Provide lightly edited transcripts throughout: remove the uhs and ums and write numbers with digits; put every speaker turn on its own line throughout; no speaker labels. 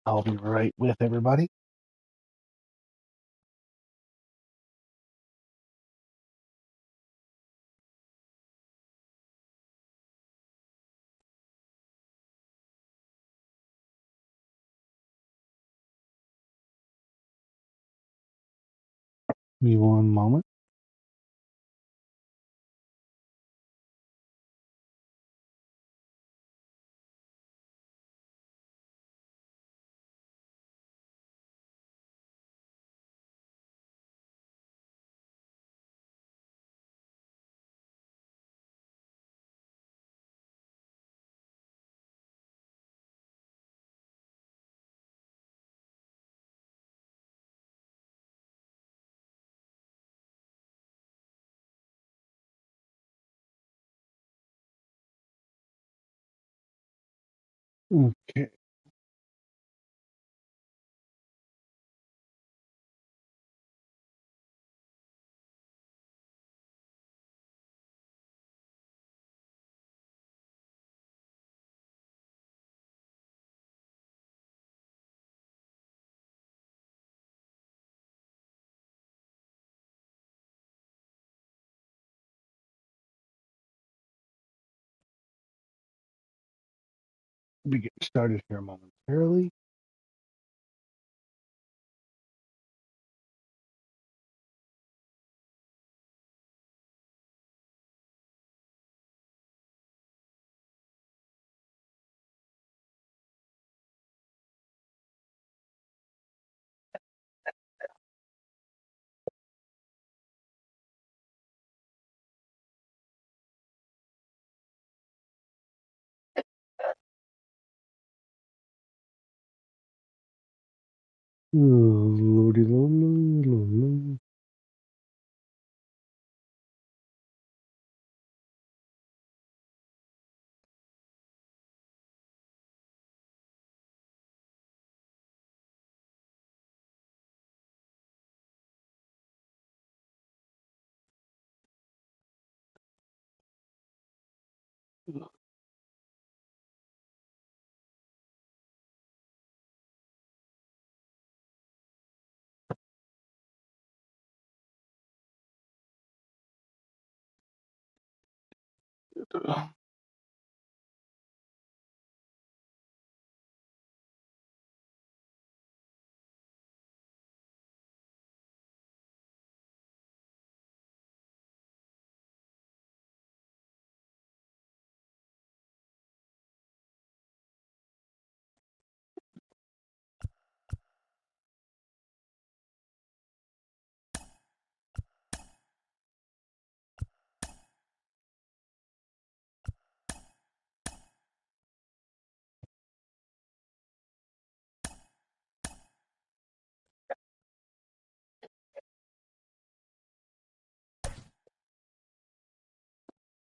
I'll be right with everybody. Give me one moment. Okay. We'll be getting started here momentarily. Lordy, lordy, lordy.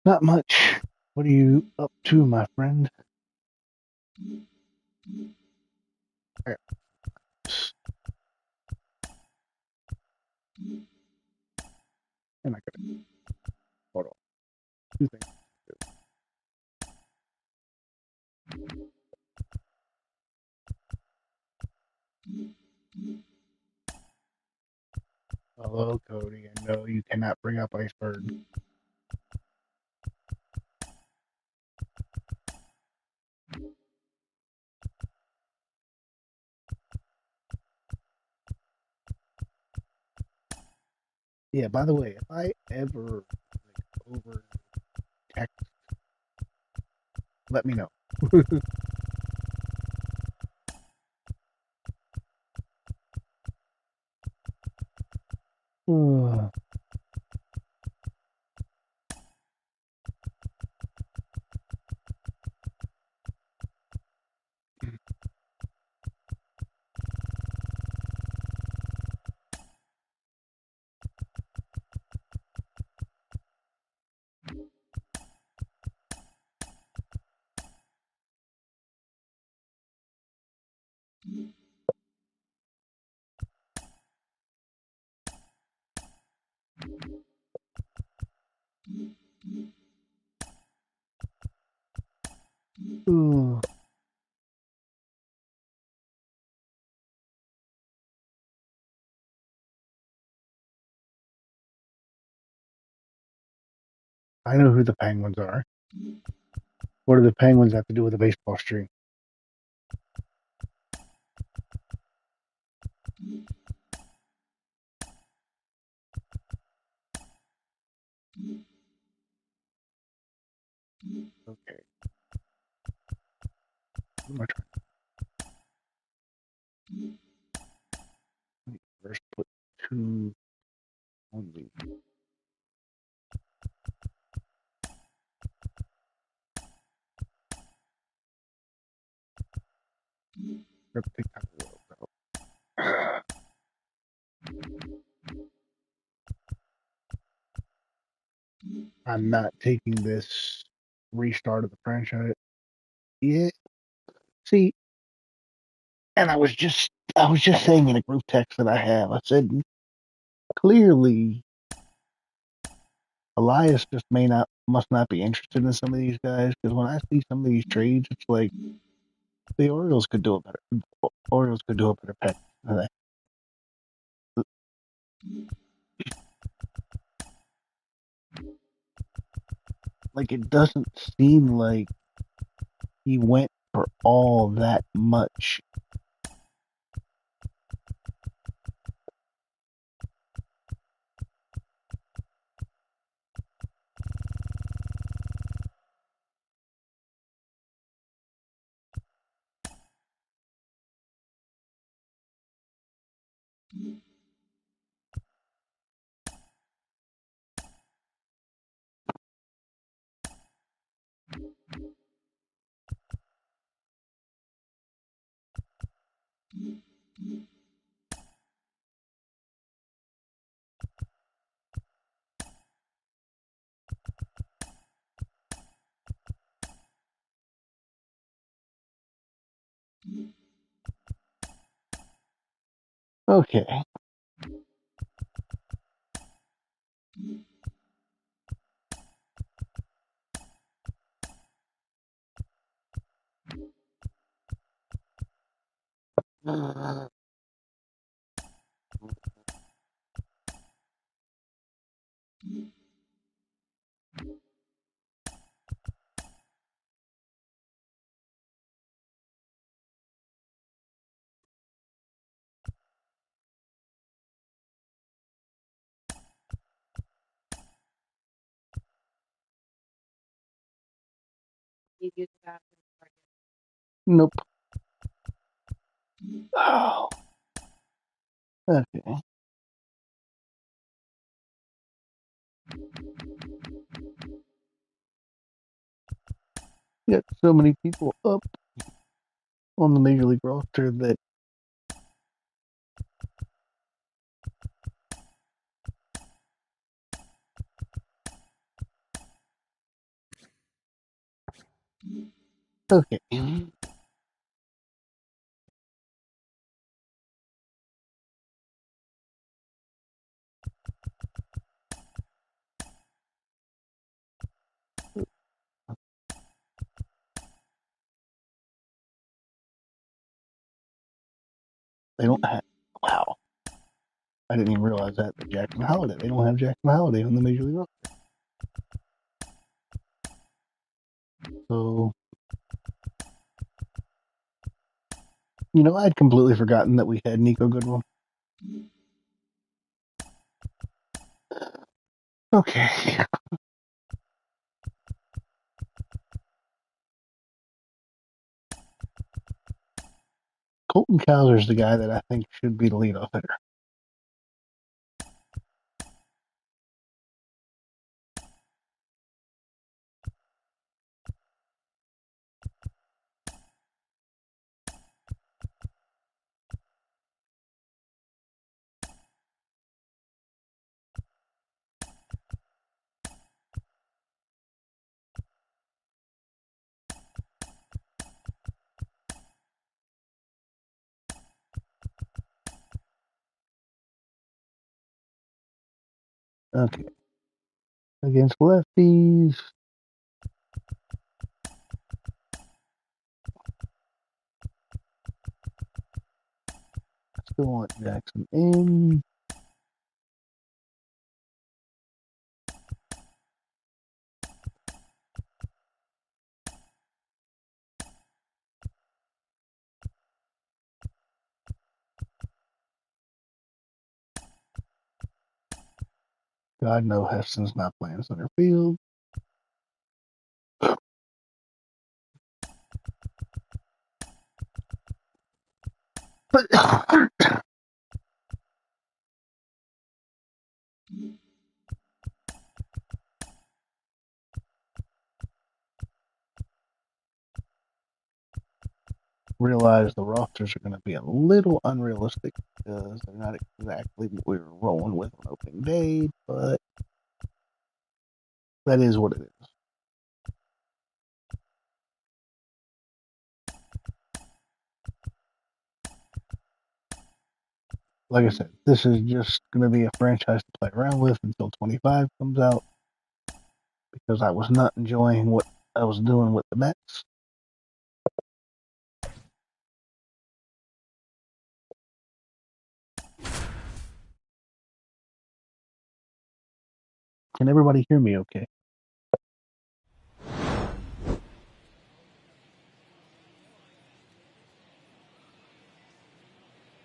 Not much. What are you up to, my friend? And I got hold on. Two things. Hello, Cody. I know you cannot bring up iceberg. Yeah, by the way, if I ever over text, let me know. I know who the Penguins are. What do the Penguins have to do with a baseball string? Okay. What am I trying to first put two on the cryptic out. I'm not taking this restart of the franchise. Yeah. See, and I was just saying in a group text that I have, I said clearly Elias just must not be interested in some of these guys because when I see some of these trades, it's like the Orioles could do a better. Orioles could do a better pick. Like it doesn't seem like he went for all that much. Okay. Nope. Oh, okay. You got so many people up on the major league roster that okay. They don't have. Wow. I didn't even realize that. But Jackson Holiday. They don't have Jackson Holiday on the major league roster. So I'd completely forgotten that we had Nico Goodwin. Okay. Colton Cowser's the guy that I think should be the leadoff hitter. Okay. Against lefties. Still want Jackson in. God, no, Heston's not playing center field. But realize the rosters are going to be a little unrealistic because they're not exactly what we were rolling with on opening day, but that is what it is. Like I said, this is just going to be a franchise to play around with until 25 comes out because I was not enjoying what I was doing with the Mets. Can everybody hear me okay?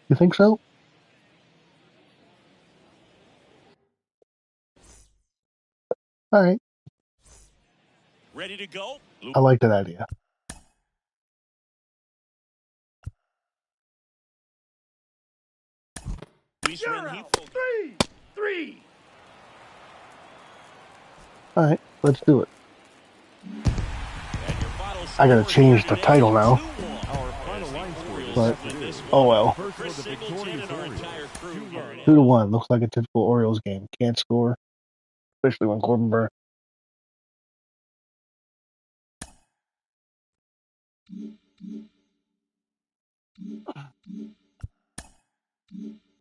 You think so? All right.
Ready to go?
I like that idea.
Three.
All right, let's do it. I gotta change the title now. But, oh well. 2-1. Looks like a typical Orioles game. Can't score, especially when Corbin Burnes.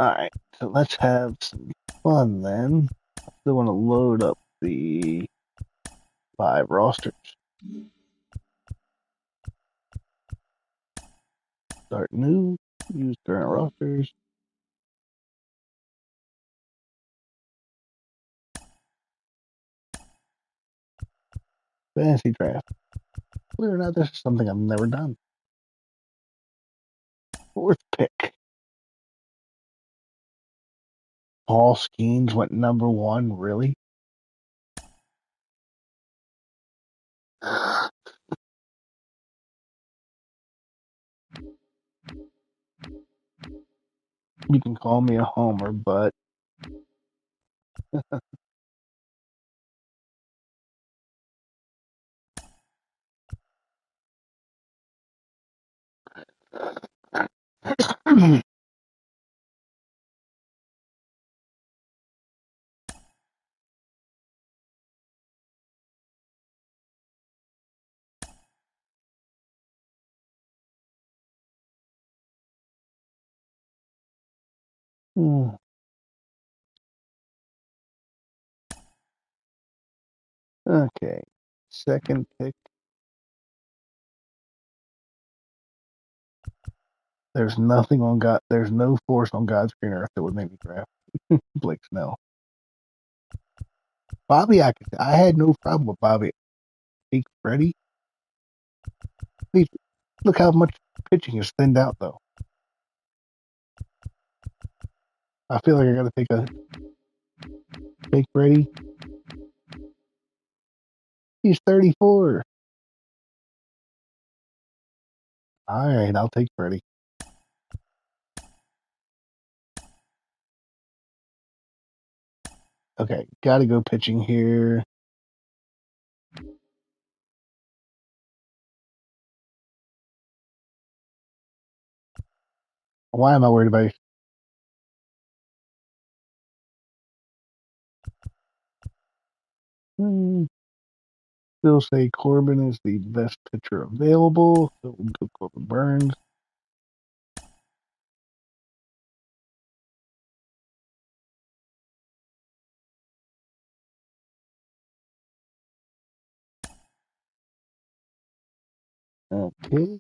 Alright, so let's have some fun then. I still want to load up the 5 rosters. Start new, use current rosters. Fantasy draft. Believe it or not, this is something I've never done. 4th pick. Paul Skeens went number 1, really? You can call me a homer, but okay. 2nd pick. There's nothing on God. There's no force on God's green earth that would make me draft Blake Snell. Bobby, I had no problem with Bobby. Big Freddie. Look how much pitching is thinned out, though. I feel like I got to take a Big Freddie. He's 34. All right, I'll take Freddie. Okay, got to go pitching here. Why am I worried about it? Still say Corbin is the best pitcher available, so we'll go Corbin Burnes. Okay.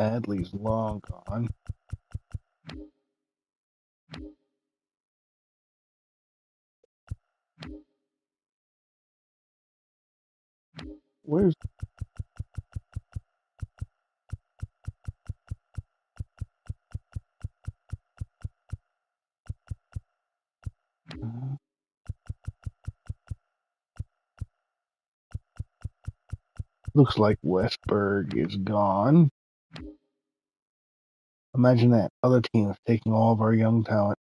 Adley's long gone. Where's looks like Westberg is gone. Imagine that. Other teams taking all of our young talent.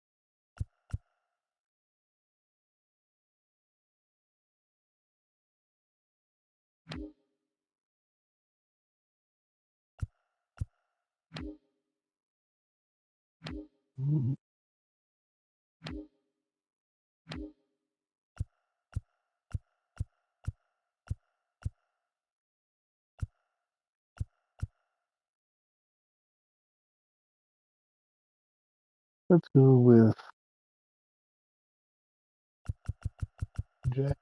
Let's go with Jack.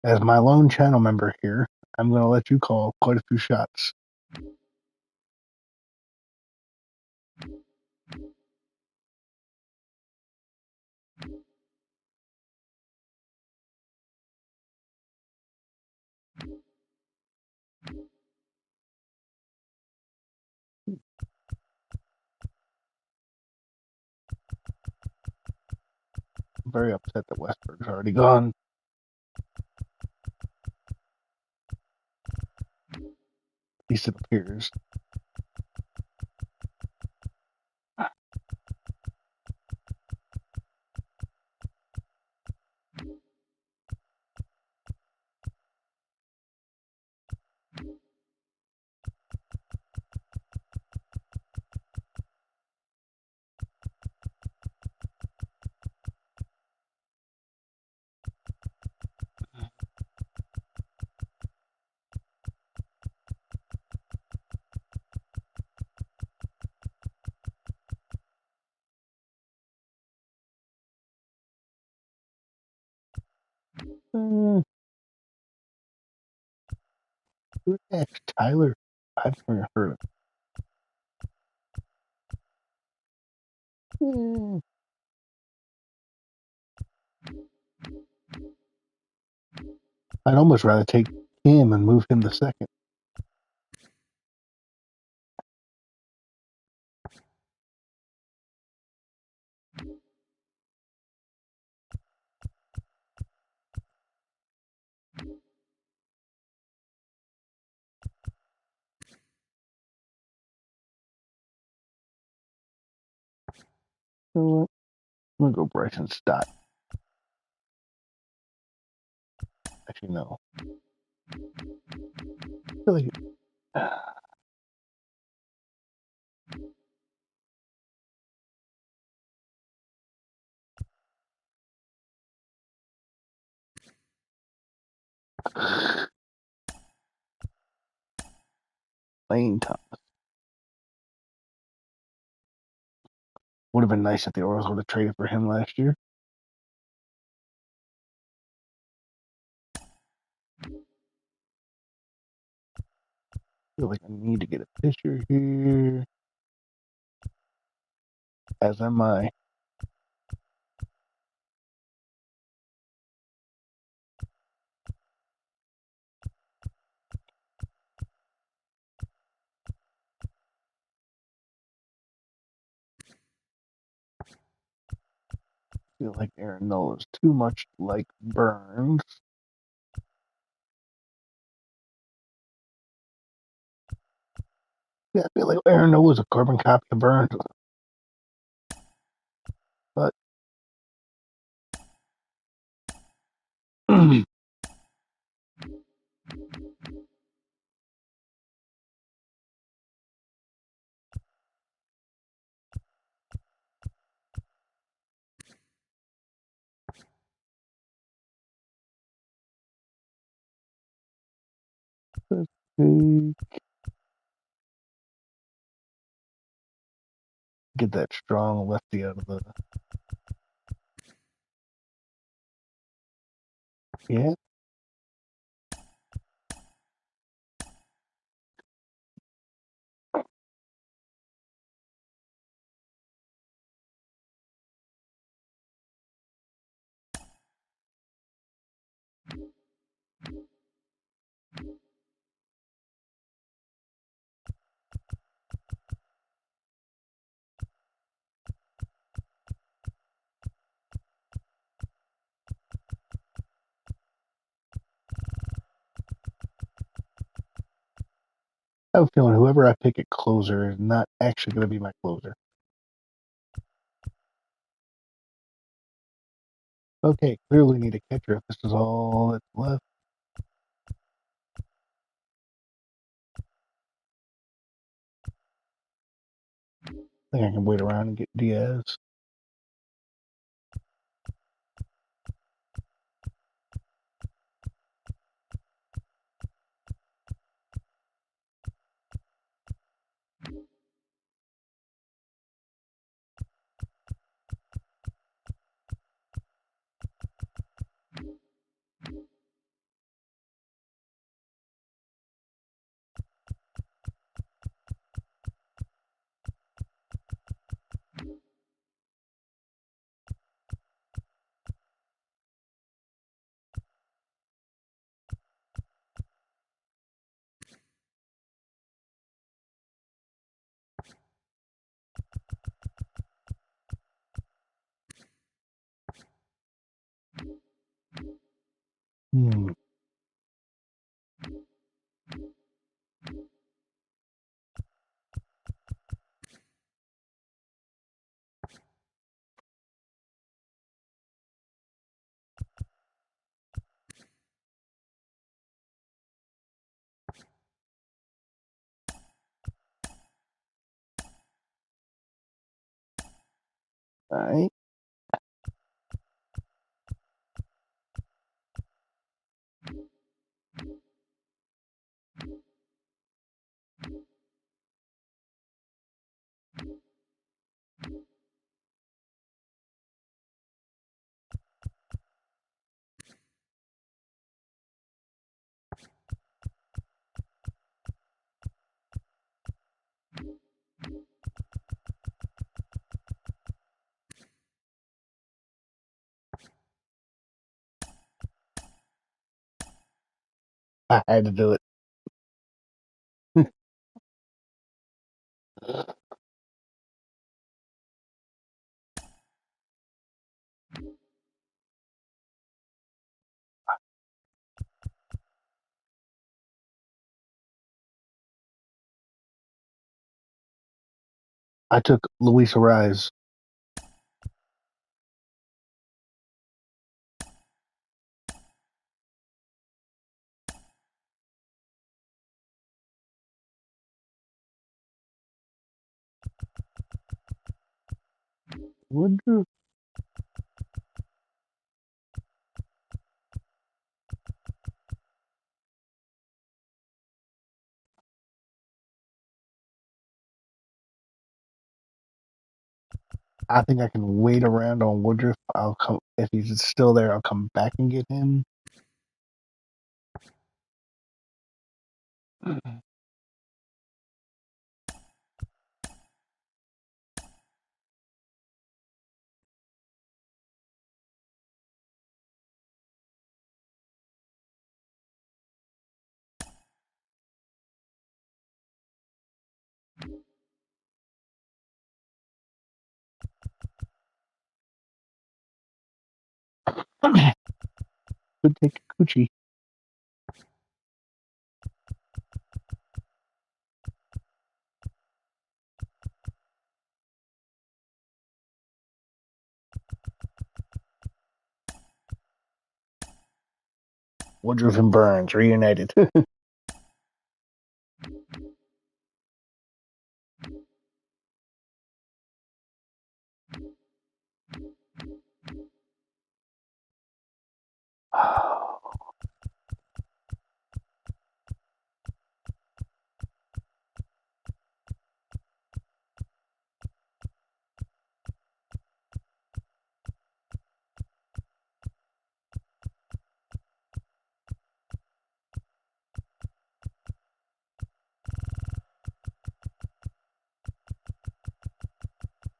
As my lone channel member here, I'm going to let you call quite a few shots. I'm very upset that Westberg's already gone. At least it appears. Who the heck's Tyler? I've never heard of him. I'd almost rather take him and move him to second. You know what? I'm going to go Bryson Stott. Actually, no. I feel like Lane Thomas. Would have been nice if the Orioles would have traded for him last year. I feel like I need to get a pitcher here. As am I. I feel like Aaron Nola is too much like Burnes. Yeah, I feel like Aaron Nola is a carbon copy of Burnes. But let's see. Get that strong lefty out of the. Yeah, have a feeling whoever I pick at closer is not actually going to be my closer. Okay, clearly need a catcher if this is all that's left. I think I can wait around and get Diaz. Hmm. All right. I had to do it. I took Luis Ariz. Woodruff. I think I can wait around on Woodruff. I'll come if he's still there. I'll come back and get him. Could take Kikuchi. Woodruff and Burnes reunited.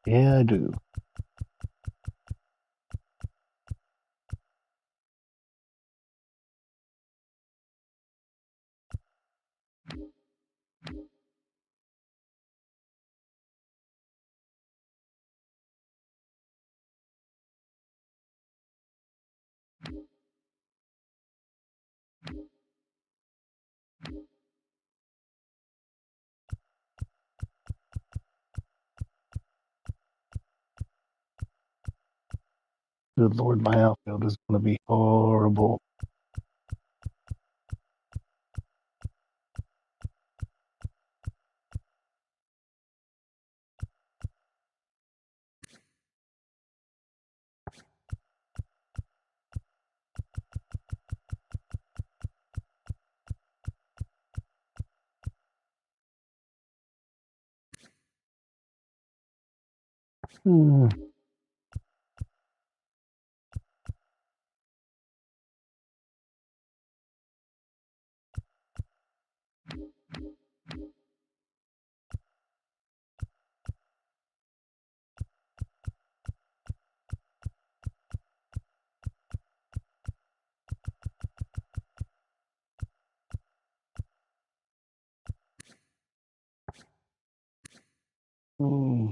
Yeah, I do. Good Lord, my outfield is going to be horrible. Hmm. Hmm.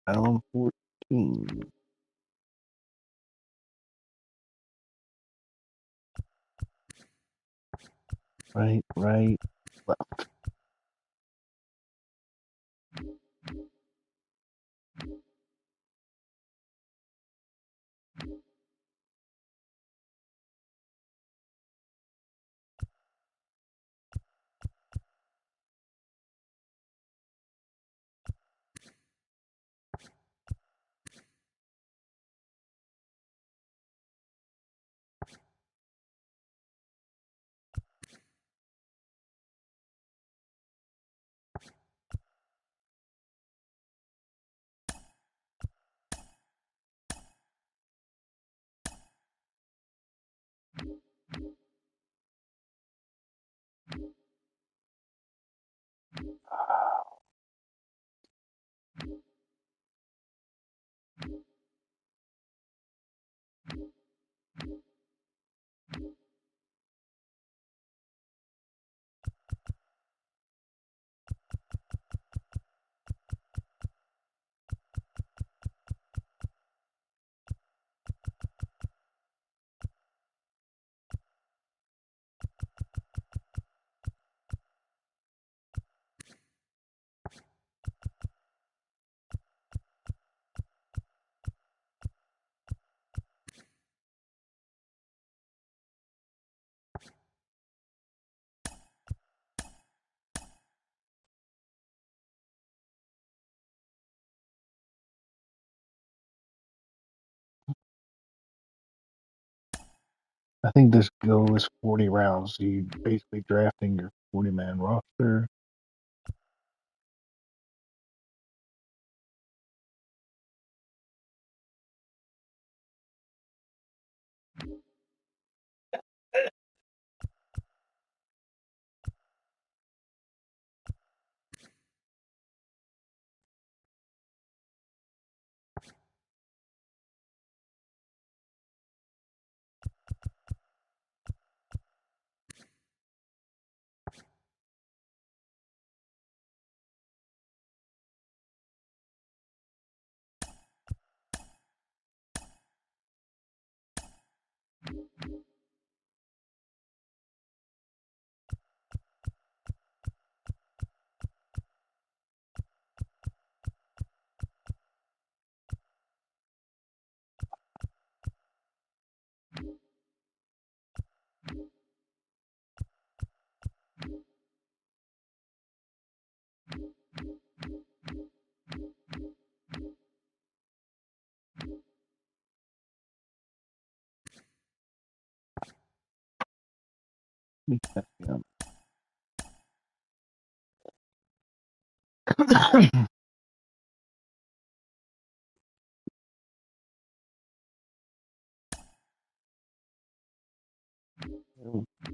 Down 14. Right, right. Left. I think this go is 40 rounds. So you basically drafting your 40-man roster. Let me check him.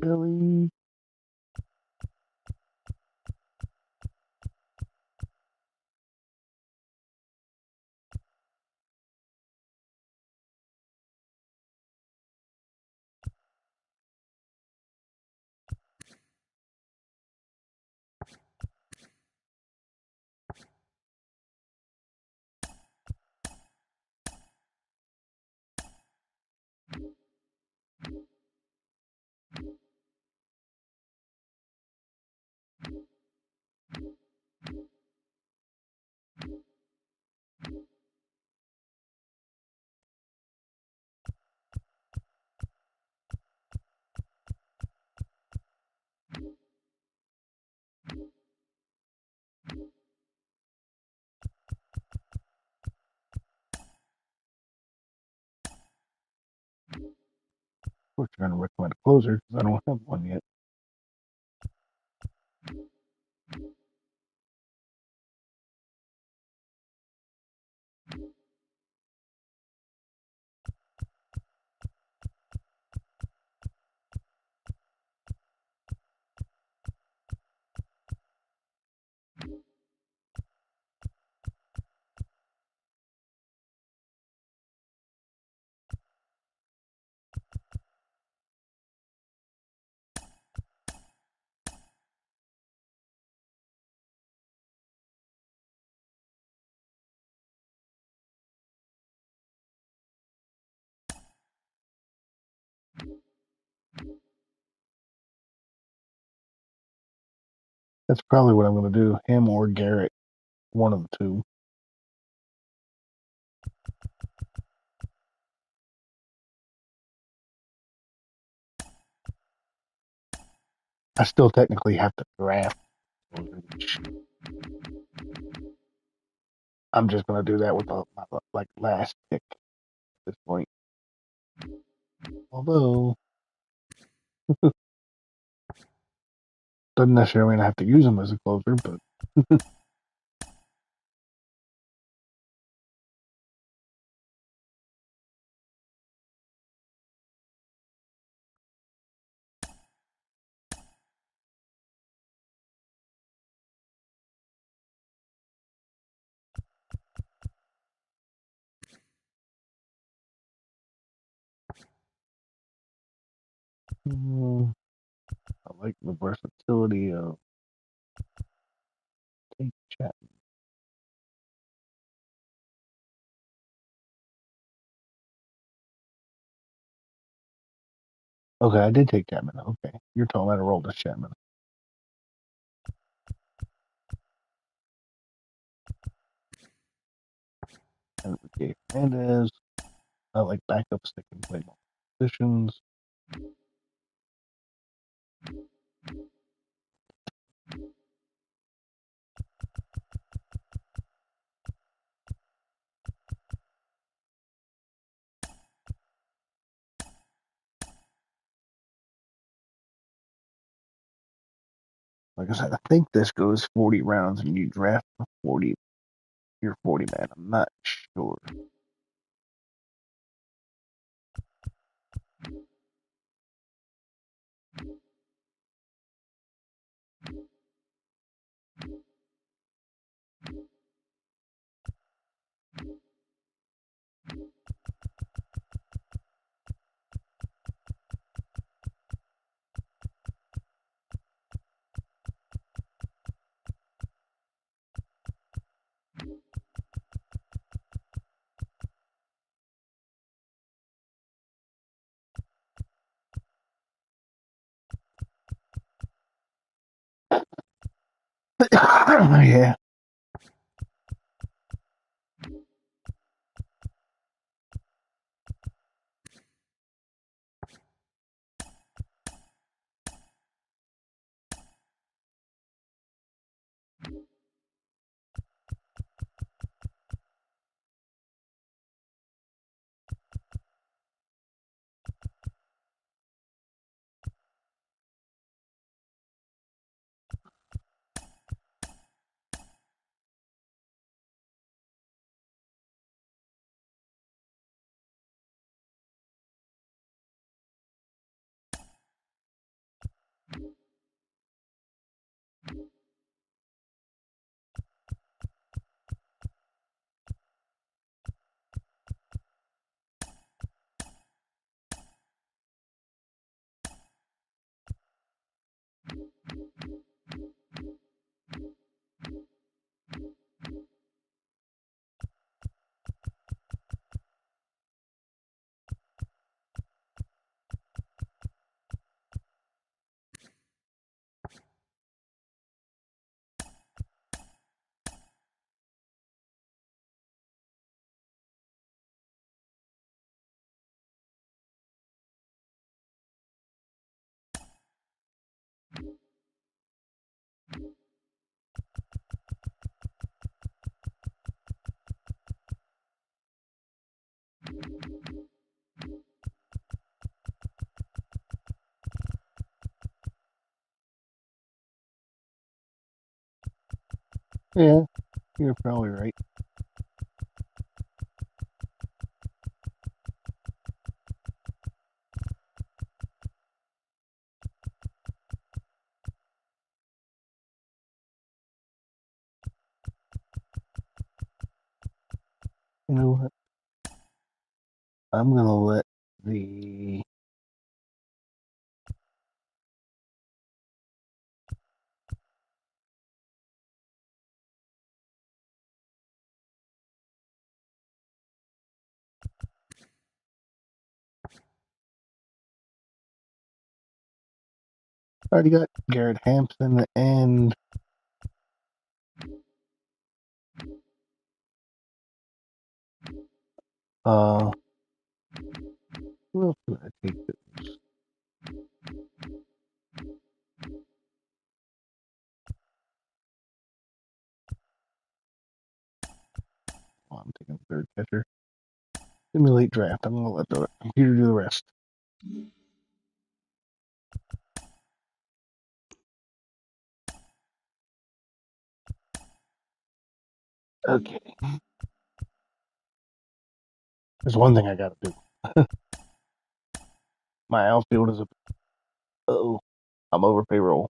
Billy. Of course, you're going to recommend a closer because I don't have one yet. That's probably what I'm going to do. Him or Garrett, one of the two. I still technically have to draft. I'm just going to do that with my last pick at this point. Although, doesn't necessarily mean I have to use him as a closer, but I like the versatility of Take Chapman. Okay, I did take Chapman. Okay, you're talking about a roll to Chapman. And Gay Hernandez. I like backups that can play multiple positions. Like I said, I think this goes 40 rounds and you draft for 40. You're 40 man. I'm not sure. Yeah, you're probably right. You know what? I'm gonna let the already got Garrett Hampson and uh who else did I take? Oh, I'm taking third catcher. Simulate draft. I'm gonna let the computer do the rest. Okay. There's one thing I gotta do. My outfield is a oh, I'm over payroll.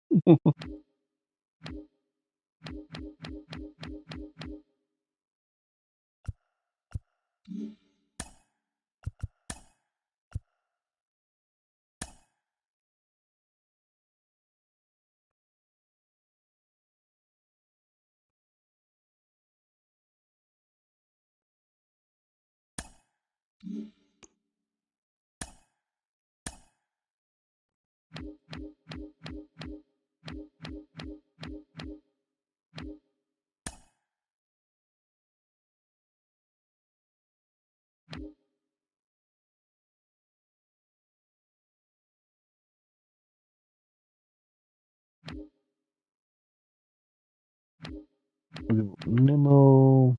Nemo.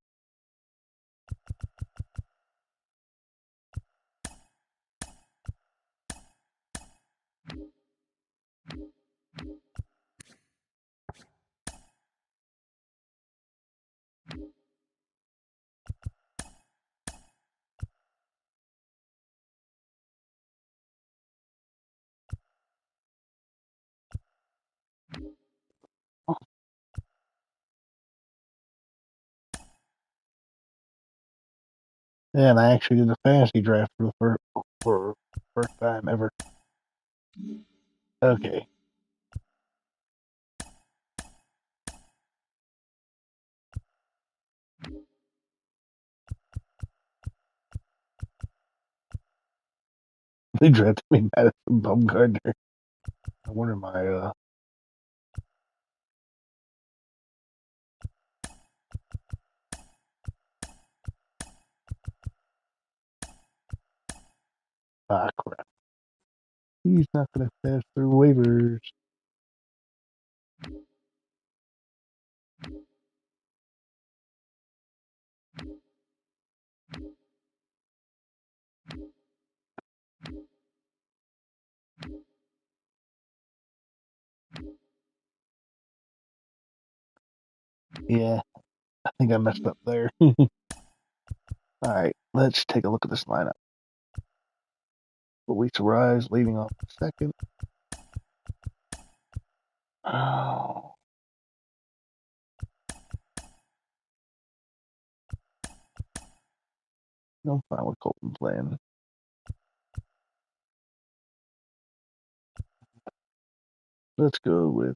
Yeah, and I actually did a fantasy draft for first time ever. Okay. They drafted me Madison Bumgarner. I wonder my crap. He's not gonna pass through waivers. Yeah, I think I messed up there. All right, let's take a look at this lineup. Luis Arraez leading off the second. Oh, I'm fine with Colton playing. Let's go with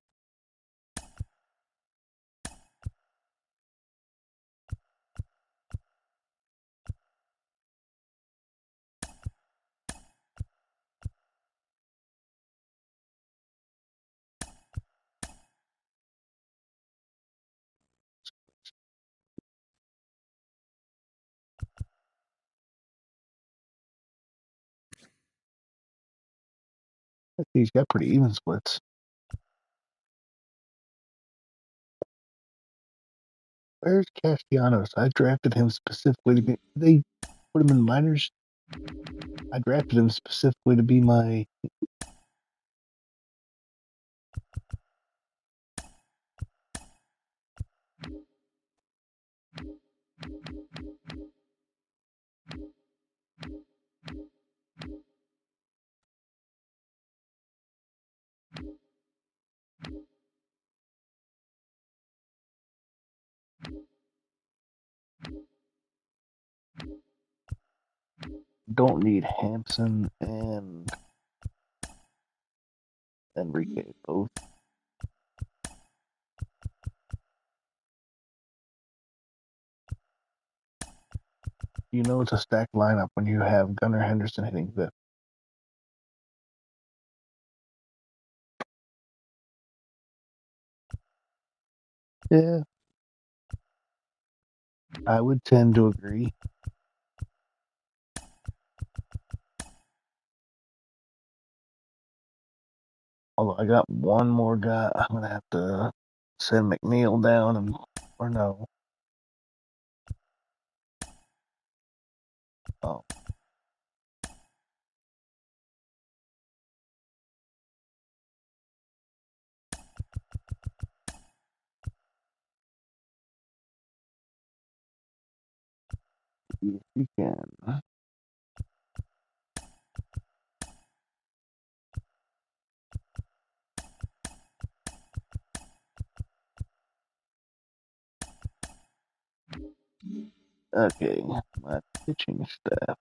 he's got pretty even splits. Where's Castellanos? I drafted him specifically to be. They put him in minors. I drafted him specifically to be my. Don't need Hampson and Enrique both. You know it's a stacked lineup when you have Gunnar Henderson hitting fifth. Yeah, I would tend to agree. Although I got one more guy, I'm gonna have to send McNeil down or no. Oh, if you can. Okay, my pitching staff.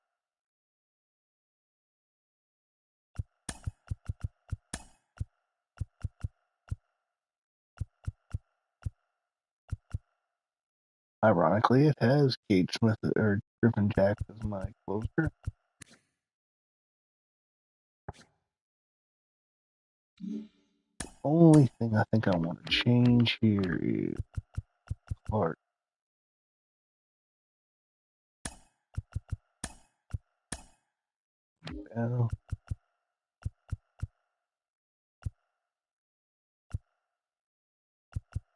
Ironically, it has Cade Smith or Griffin Jack as my closer. The only thing I think I want to change here is Clark. Uh,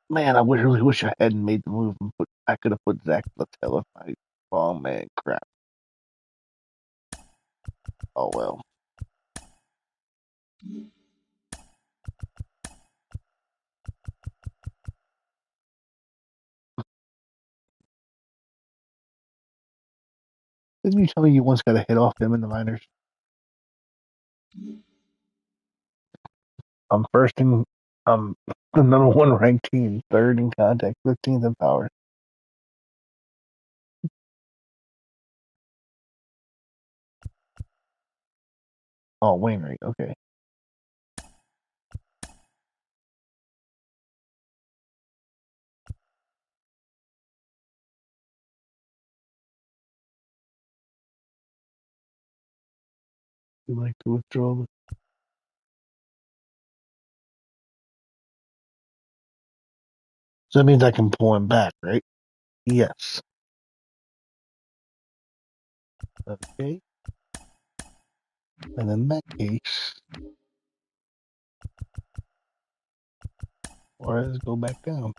Man, I really wish I hadn't made the move and I could have put Zach Littell if I. Oh man, crap. Oh well. Didn't you tell me you once got a hit off them in the minors? I'm first in. The number one ranked team, third in contact, 15th in power. Oh, Wainwright. Okay. You like to withdraw? So that means I can pull him back, right? Yes. Okay. And in that case, Suarez go back down.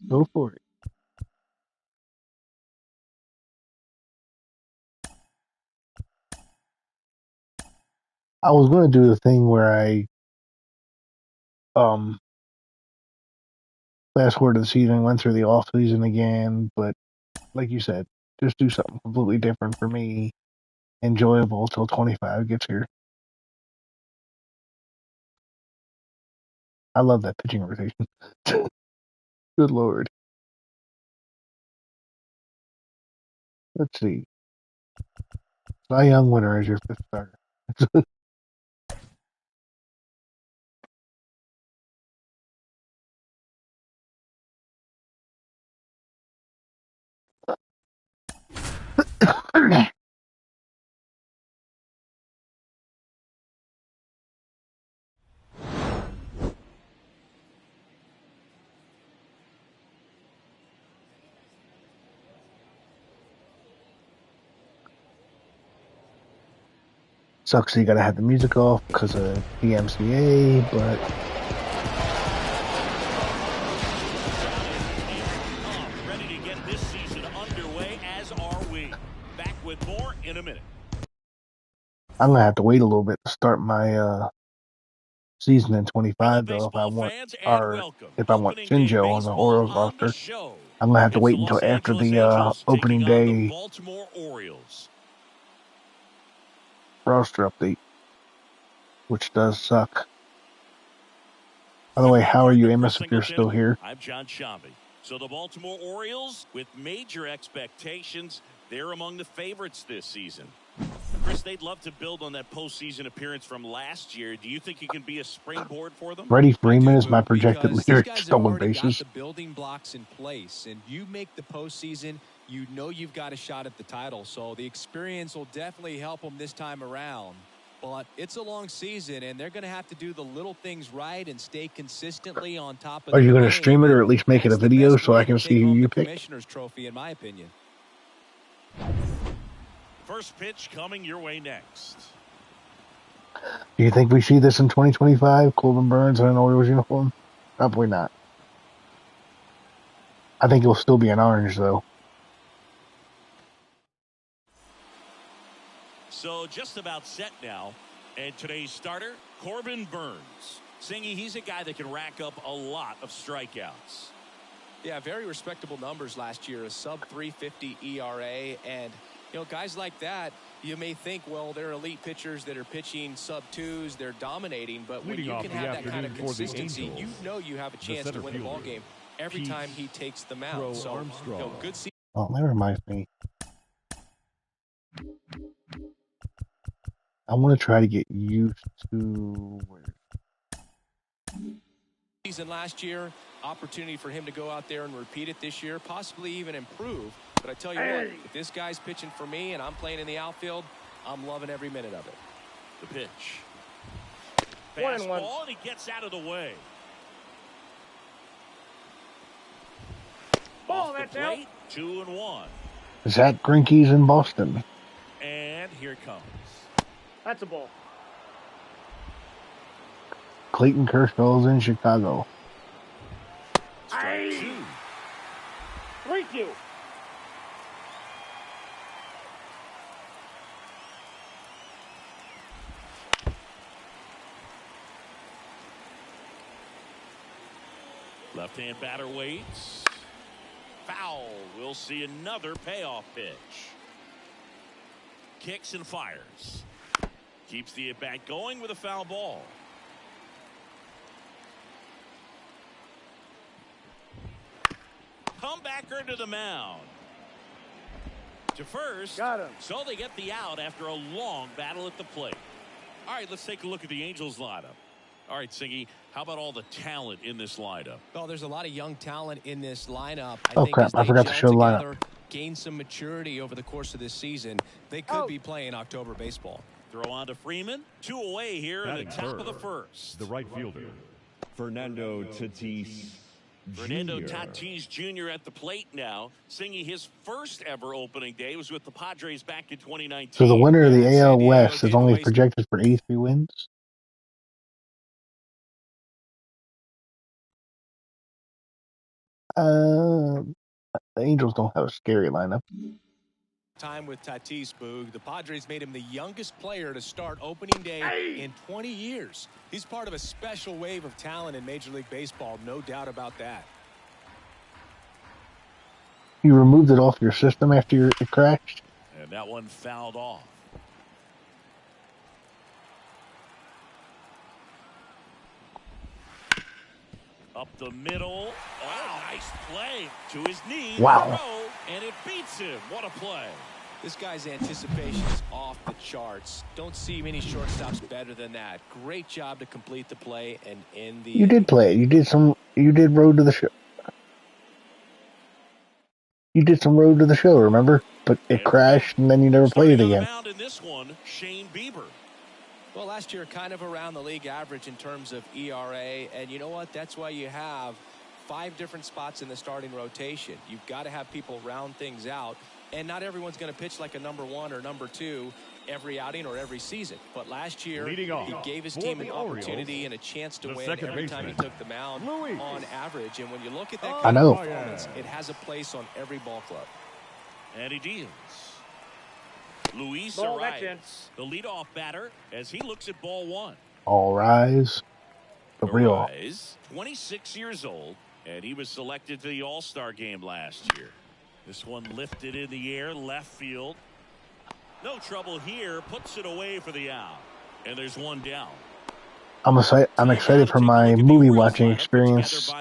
Go for it. I was going to do the thing where I um fast forward to the season, went through the off season again, but like you said, just do something completely different for me, enjoyable till 25 gets here. I love that pitching rotation. Good lord. Let's see. Cy Young winner as your fifth starter. Sucks you gotta have the music off because of PMCA, but
Ready to get this season underway, as are we. Back with more in a minute.
I'm gonna have to wait a little bit to start my season in
Hello,
25 though.
baseball fans, and
Or
welcome.
if I want
Opening day
Shinjo on the
baseball
Orioles
on the
roster,
show.
I'm gonna have to
It's
wait
the
until
Los
after
Angeles
the
Angels taking
opening
on the
day
Baltimore Orioles.
roster update, which does suck. By the way, how are you,
Chris
Amos, if you're still
Singleton.
here?
I'm John Shambi. So the Baltimore Orioles, with major expectations, they're among the favorites this season. Chris, they'd love to build on that postseason appearance from last year. Do you think it can be a springboard for them?
Freddie Freeman is my
Boo,
projected
because
leader
these
at
guys have
stolen
already got
bases.
the building blocks in place, and you make the postseason, you know you've got a shot at the title. So the experience will definitely help them this time around. But it's a long season, and they're going to have to do the little things right and stay consistently on top of
Are you
their
going to
game.
stream it or at least make it a
That's the
video
best
so I
way to
can
take
see who
home
you
the
pick?
Commissioner's Trophy, in my opinion.
First pitch coming your way next.
Do you think we see this in 2025? Corbin Burnes in an Orioles uniform? Probably not. I think it will still be an orange, though.
So just about set now. And today's starter, Corbin Burnes. Singy, he's a guy that can rack up a lot of strikeouts.
Yeah, very respectable numbers last year, a sub-350 ERA, and you know, guys like that, you may think, well, they're elite pitchers that are pitching sub-twos, they're dominating, but when you can have that kind of consistency, you know you have a chance to win the ball game every time he takes the mound. So, you know, good season.
Oh, that reminds me. I want to try to get used to...
Season last year, opportunity for him to go out there and repeat it this year, possibly even improve. But I tell you what, if this guy's pitching for me and I'm playing in the outfield, I'm loving every minute of it.
The pitch. Fastball, and he gets out of the way.
Ball,
Off
that's
the plate, 2-1.
Zach Greinke's in Boston.
And here it comes.
That's a ball.
Clayton Kershaw's in Chicago.
Strike 2.
3-2.
Left-hand batter waits. Foul. We'll see another payoff pitch. Kicks and fires. Keeps the at-bat going with a foul ball. Comebacker to the mound. To first.
Got him.
So they get the out after a long battle at the plate. All right, let's take a look at the Angels lineup. All right, Singy, how about all the talent in this lineup?
Well, there's a lot of young talent in this lineup.
Oh,
think
crap.
as
I
they
forgot to
gel
show the lineup.
together, gain some maturity over the course of this season, they could be playing October baseball.
Throw on to Freeman. 2 away here in the top of the first.
The right fielder, Fernando Tatis
Fernando
Jr.
Tatis Jr. at the plate now. Singing his first ever opening day was with the Padres back in 2019.
So the winner of the
San
AL
Diego
West is
gave
only
away-
projected for 83 wins. The Angels don't have a scary lineup.
Time with Tatis, Boog. The Padres made him the youngest player to start opening day in 20 years. He's part of a special wave of talent in Major League Baseball, no doubt about that.
You removed it off your system after it crashed?
And that one fouled off. Up the middle. Oh, nice play. To his knee.
Wow.
Throw, and it beats him. What a play.
This guy's anticipation is off the charts. Don't see many shortstops better than that. Great job to complete the play and end the.
You did play it. You did Road to the Show. You did some Road to the Show, remember? But it crashed and then you never played it
Starting on the
again.
mound in this one, Shane Bieber.
Well, last year, kind of around the league average in terms of ERA. And you know what? That's why you have 5 different spots in the starting rotation. You've got to have people round things out. And not everyone's going to pitch like a number 1 or number 2 every outing or every season. But last year, he gave his team an opportunity and a chance to win every time he took the mound on average. And when you look at that kind of performance, it has a place on every ball club.
And he deals. Luis
Ball,
Arias, the leadoff batter, as he looks at ball 1.
All rise. The real.
Arias, 26 years old, and he was selected to the All-Star game last year. This one lifted in the air, left field. No trouble here, puts it away for the out. And there's one down.
I'm excited for my movie watching experience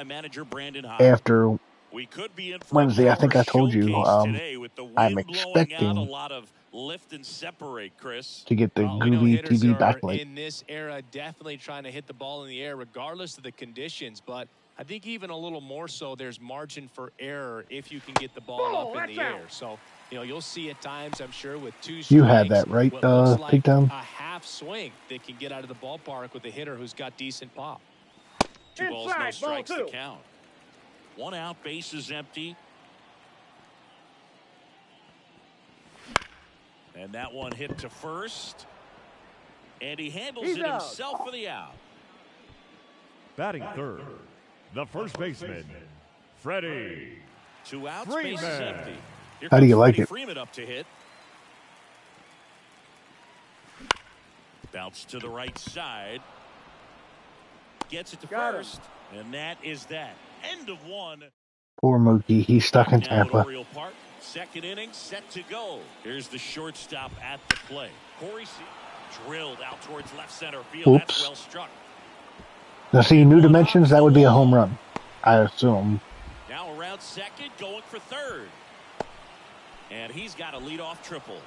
after
We could be in for
Wednesday.
a
I think
power
I told you
showcase today with the
I'm
wind blowing out, a
expecting
lot of lift and separate, Chris.
to get the
We know
Groovy
hitters
TV
are
backlight.
in this era definitely trying to hit the ball in the air regardless of the conditions, but I think even a little more so there's margin for error if you can get the ball up in the air. So, you know, you'll see at times, I'm sure, with 2 strikes,
You had that right,
what looks like
Big Tom?
a half swing that can get out of the ballpark with a hitter who's got decent pop.
2 balls, no strikes to count. 1 out, base is empty. And that one hit to first. And he handles it himself for the out.
Batting third, the first baseman, Freddie.
2 outs, base is empty. Here
How do you
comes
like
Freddie
it?
Freeman up to hit. Bounce to the right side. Gets it to first. And that is that. End of 1.
Poor Mookie. He's stuck in
Now at
Tampa.
Oriole Park. Second inning set to go. Here's the shortstop at the plate. Corey drilled out towards left center field.
Oops.
That's well struck.
Now, see, new dimensions, that would be a home run, I assume.
Now around second, going for third. And he's got a leadoff triple.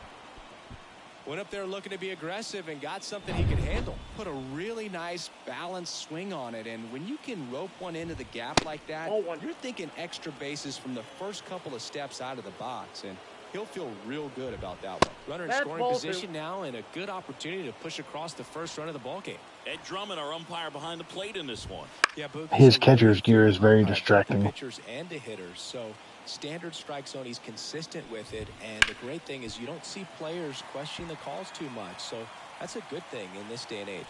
Went up there looking to be aggressive and got something he could handle. Put a really nice balanced swing on it. And when you can rope one into the gap like that, you're thinking extra bases from the first couple of steps out of the box. And he'll feel real good about that one. Runner in scoring position now and a good opportunity to push across the first run of the ball game.
Ed Drummond, our umpire behind the plate in this one.
Yeah, Boog,
His catcher's gear is very distracting.
the pitchers and the hitters. So standard strike zone, he's consistent with it. And the great thing is you don't see players questioning the calls too much. So that's a good thing in this day and age.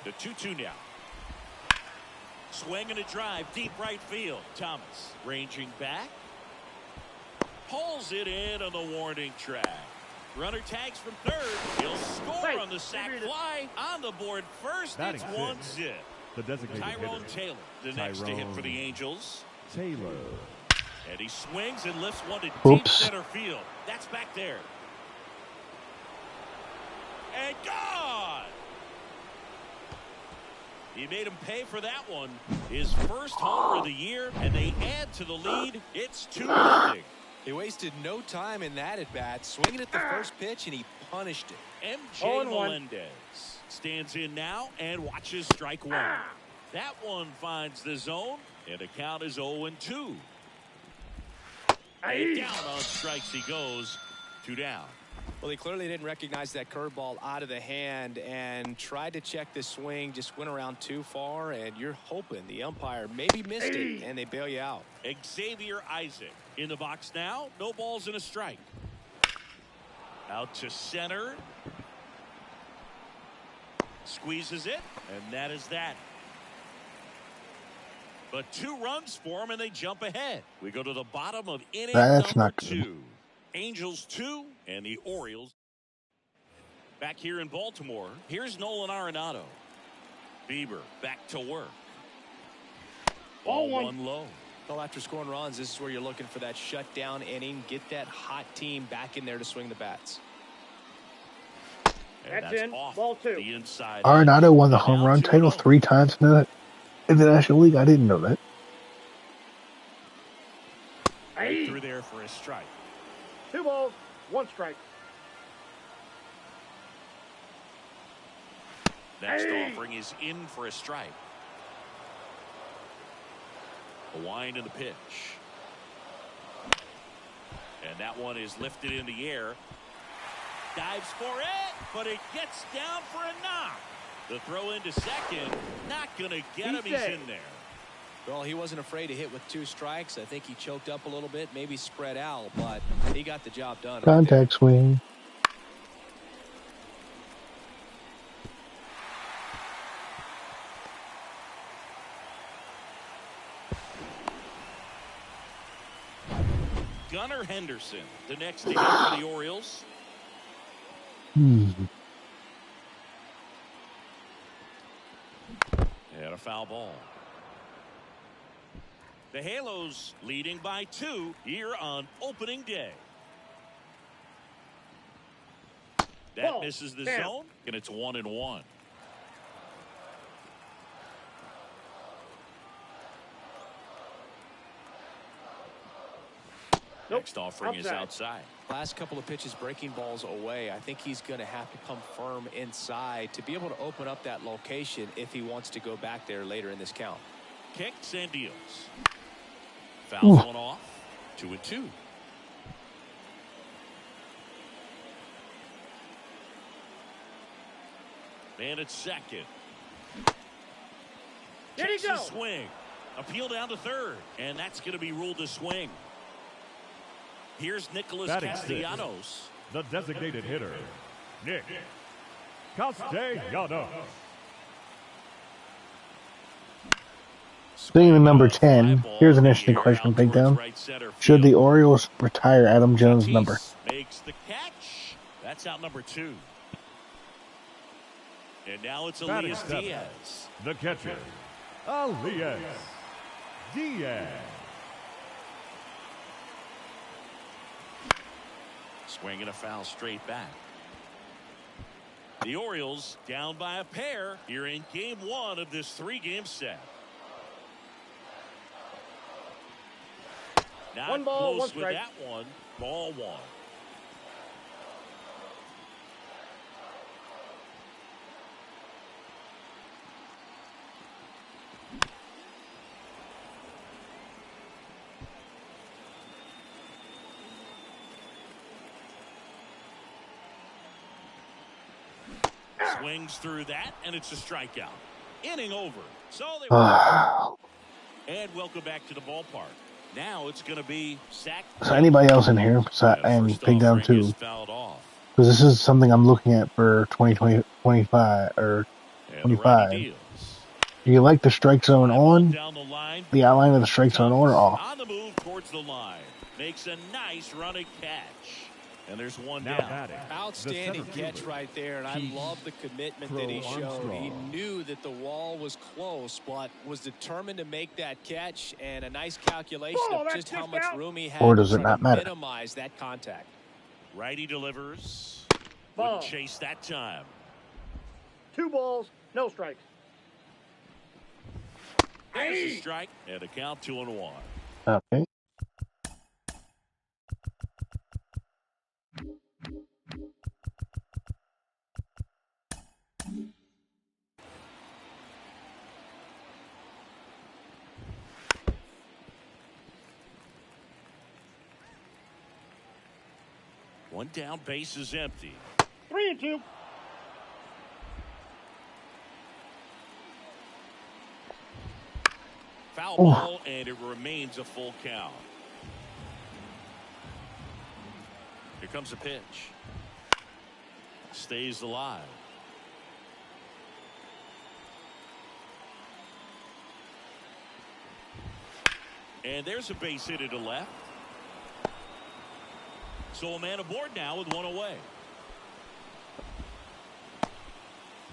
The 2-2 now. Swing and a drive, deep right field. Thomas ranging back. Pulls it in on the warning track. Runner tags from third. He'll score on the sac fly. On the board first. It's 1-0.
The designated
Tyrone
hitter,
Taylor, the next to hit for the Angels.
Taylor.
And he swings and lifts one to deep
Oops.
center field. That's back there. And gone! He made him pay for that one. His first homer of the year, and they add to the lead. It's 2-0.
He wasted no time in that at bat, swinging at the first pitch, and he punished it.
MJ Melendez stands in now and watches strike one. That one finds the zone, and the count is 0-2. And down on strikes he goes. 2 down.
Well, he clearly didn't recognize that curveball out of the hand and tried to check the swing, just went around too far, and you're hoping the umpire maybe missed it, and they bail you out.
Xavier Isaac in the box now. No balls and a strike. Out to center. Squeezes it, and that is that. But 2 runs for him, and they jump ahead. We go to the bottom of inning number 2. Angels 2 and the Orioles. Back here in Baltimore, here's Nolan Arenado. Bieber back to work. Ball 1 low.
Well, after scoring runs, this is where you're looking for that shutdown inning. Get that hot team back in there to swing the bats.
And that's in. Ball 2. The inside.
Arenado won the home run title 3 times in the National League. I didn't know that.
Through there for a strike.
2 balls, 1 strike.
Next offering is in for a strike. A wind in the pitch. And that one is lifted in the air. Dives for it, but it gets down for a knock. The throw into second, not going to get him. He's in there.
Well, he wasn't afraid to hit with 2 strikes. I think he choked up a little bit, maybe spread out, but he got the job done.
Contact swing.
Gunnar Henderson, the next to hit for the Orioles. And a foul ball. The Halos leading by 2 here on opening day. That misses the zone, and it's 1-1.
Nope.
Next offering is outside.
Last couple of pitches breaking balls away. I think he's going to have to come firm inside to be able to open up that location if he wants to go back there later in this count.
Kicks and deals. Fouls one off. 2-2. Man at second.
There you go.
Swing. Appeal down to third. And that's going to be ruled a swing. Here's Nicholas Castellanos.
The designated hitter, Nick Castellanos.
Speaking of number 10, here's an interesting question to take down. Should the Orioles retire Adam Jones' number?
Makes the catch. That's out number 2. And now it's Elias Diaz.
The catcher, Elias Diaz.
Swing and a foul straight back. The Orioles down by a pair here in game 1 of this 3-game set. Not
one ball,
close
one
with
strike.
that one. Ball 1. Swings through that, and it's a strikeout. Inning over. So they and welcome back to the ballpark. Now it's going to be sacked.
So anybody else in here and take down 2? Because this is something I'm looking at for 2025 or 25. Do you like the strike zone on? The outline of the strike zone on or off?
On the move towards the line. Makes a nice running catch. And there's one down.
Outstanding catch right there, and I love the commitment that he showed. He knew that the wall was close, but was determined to make that catch, and a nice calculation of just how much room he had
or does it not
to
matter?
minimize that contact.
Righty delivers.
Ball.
Wouldn't chase that time.
2 balls, no strikes.
There's a strike, and a count 2-1.
Okay.
One down, base is empty.
3-2.
Foul ball, and it remains a full count. Here comes a pitch. Stays alive. And there's a base hit to left. So a man aboard now with one away.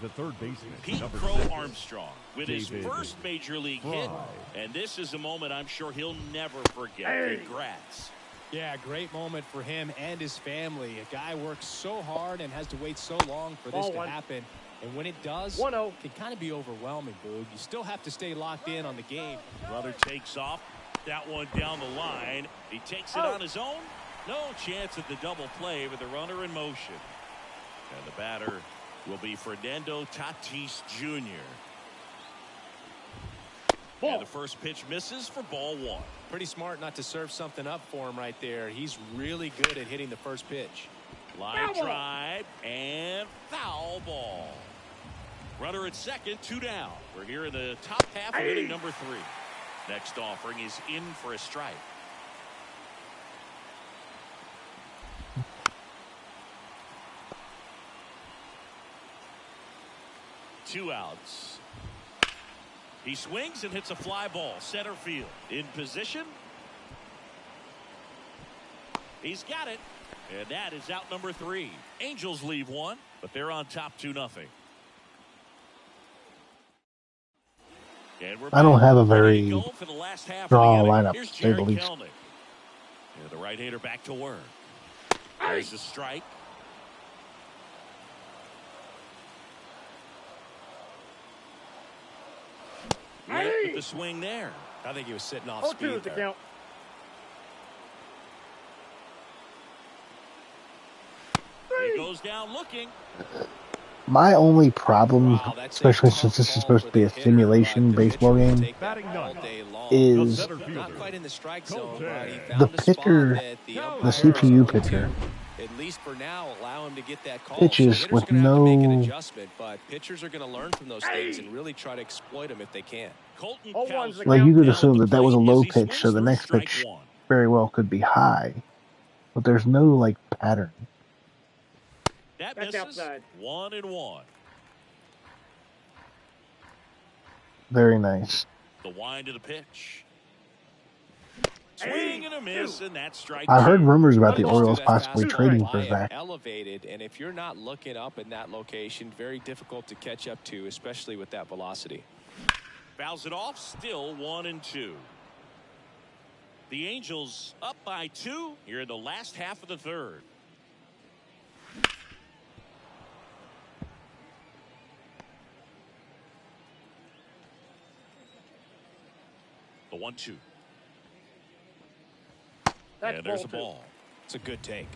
The third baseman,
Pete
number
Crow
6,
Armstrong with his first major league hit. And this is a moment I'm sure he'll never forget. Congrats.
Yeah, great moment for him and his family. A guy works so hard and has to wait so long for this to happen. And when it does, it can kind of be overwhelming, Boog. You still have to stay locked in on the game.
Brother takes off. That one down the line. He takes it on his own. No chance at the double play with the runner in motion. And the batter will be Fernando Tatis Jr. And the first pitch misses for ball 1.
Pretty smart not to serve something up for him right there. He's really good at hitting the first pitch.
Line drive and foul ball. Runner at second, 2 down. We're here in the top half of inning number 3. Next offering is in for a strike. Two outs. He swings and hits a fly ball center field. In position. He's got it. And that is out number 3. Angels leave 1, but they're on top 2-0.
I don't have a very strong lineup, to say the least.
And the right-hander back to work. There's the strike. With the swing there.
I think he was sitting off speed there.
goes down looking.
My only problem,
Wow, that's a
especially
tough
since this is
call
supposed
for
to be
the
a
hitter,
simulation
but the
baseball
pitcher will
game,
take that all day long.
is
center fielder.
Not quite in the strike zone, but he
the
found a spot
pitcher,
that the
the
umpire
CPU
is going
pitcher,
to, at least for now, allow him to get that call. So
pitches
hitters are
with
going to have to make an
no.
adjustment, but pitchers are going to learn from those things and really try to exploit them if they can.
Colton
Oh,
Cowser
one's the
Like, you could
now at
assume
the
that that was a
plate as
low
he
pitch, so
swings
the
through
next
strike
pitch
one.
very well could be high, but there's no like pattern.
That
That's
misses.
outside.
1-1.
Very nice.
The wind of the pitch. Swing and a miss, and that's strike
I heard
two.
rumors about the
Let's do
Orioles
that
possibly
fastball
trading for
fly
Zach.
elevated, and if you're not looking up in that location, very difficult to catch up to, especially with that velocity.
Fouls it off, still 1-2. The Angels up by 2 here in the last half of the third. The 1-2.
That's
And there's a
ball two.
ball.
It's a good take.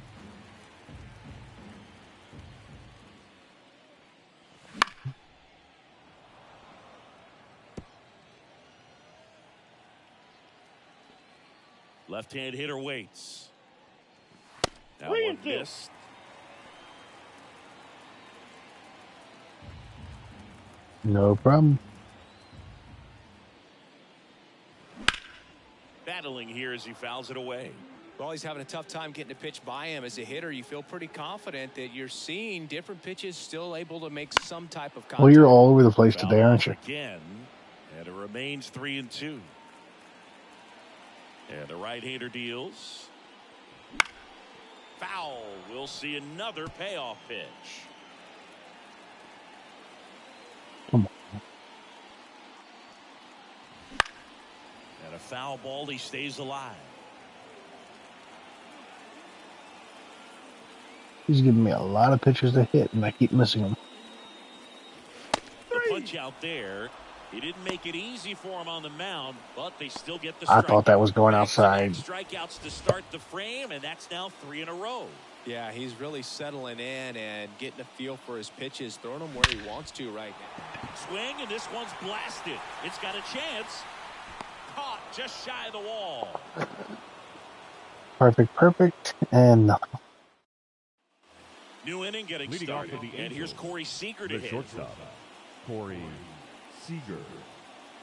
Left-hand hitter waits. That
3-2.
one missed.
No problem.
Battling here as he fouls it away.
Well, he's having a tough time getting a pitch by him. As a hitter, you feel pretty confident that you're seeing different pitches still able to make some type of contact.
Well, you're all over the place
Fouled
today, aren't
off
you?
again, and it remains 3-2. And the right-hander deals. Foul. We'll see another payoff pitch.
Come on.
And a foul ball. He stays alive.
He's giving me a lot of pitches to hit, and I keep missing them.
The punch out there. He didn't make it easy for him on the mound, but they still get the
I
strike.
thought that was going
Back-to-back
outside.
strikeouts to start the frame, and that's now 3 in a row.
Yeah, he's really settling in and getting a feel for his pitches, throwing them where he wants to right now.
Swing, and this one's blasted. It's got a chance. Caught just shy of the wall.
Perfect, and nothing.
New inning getting
Leading off
started.
for the
And here's
Angels,
Corey Seager to
the
hit.
shortstop, Corey Seager.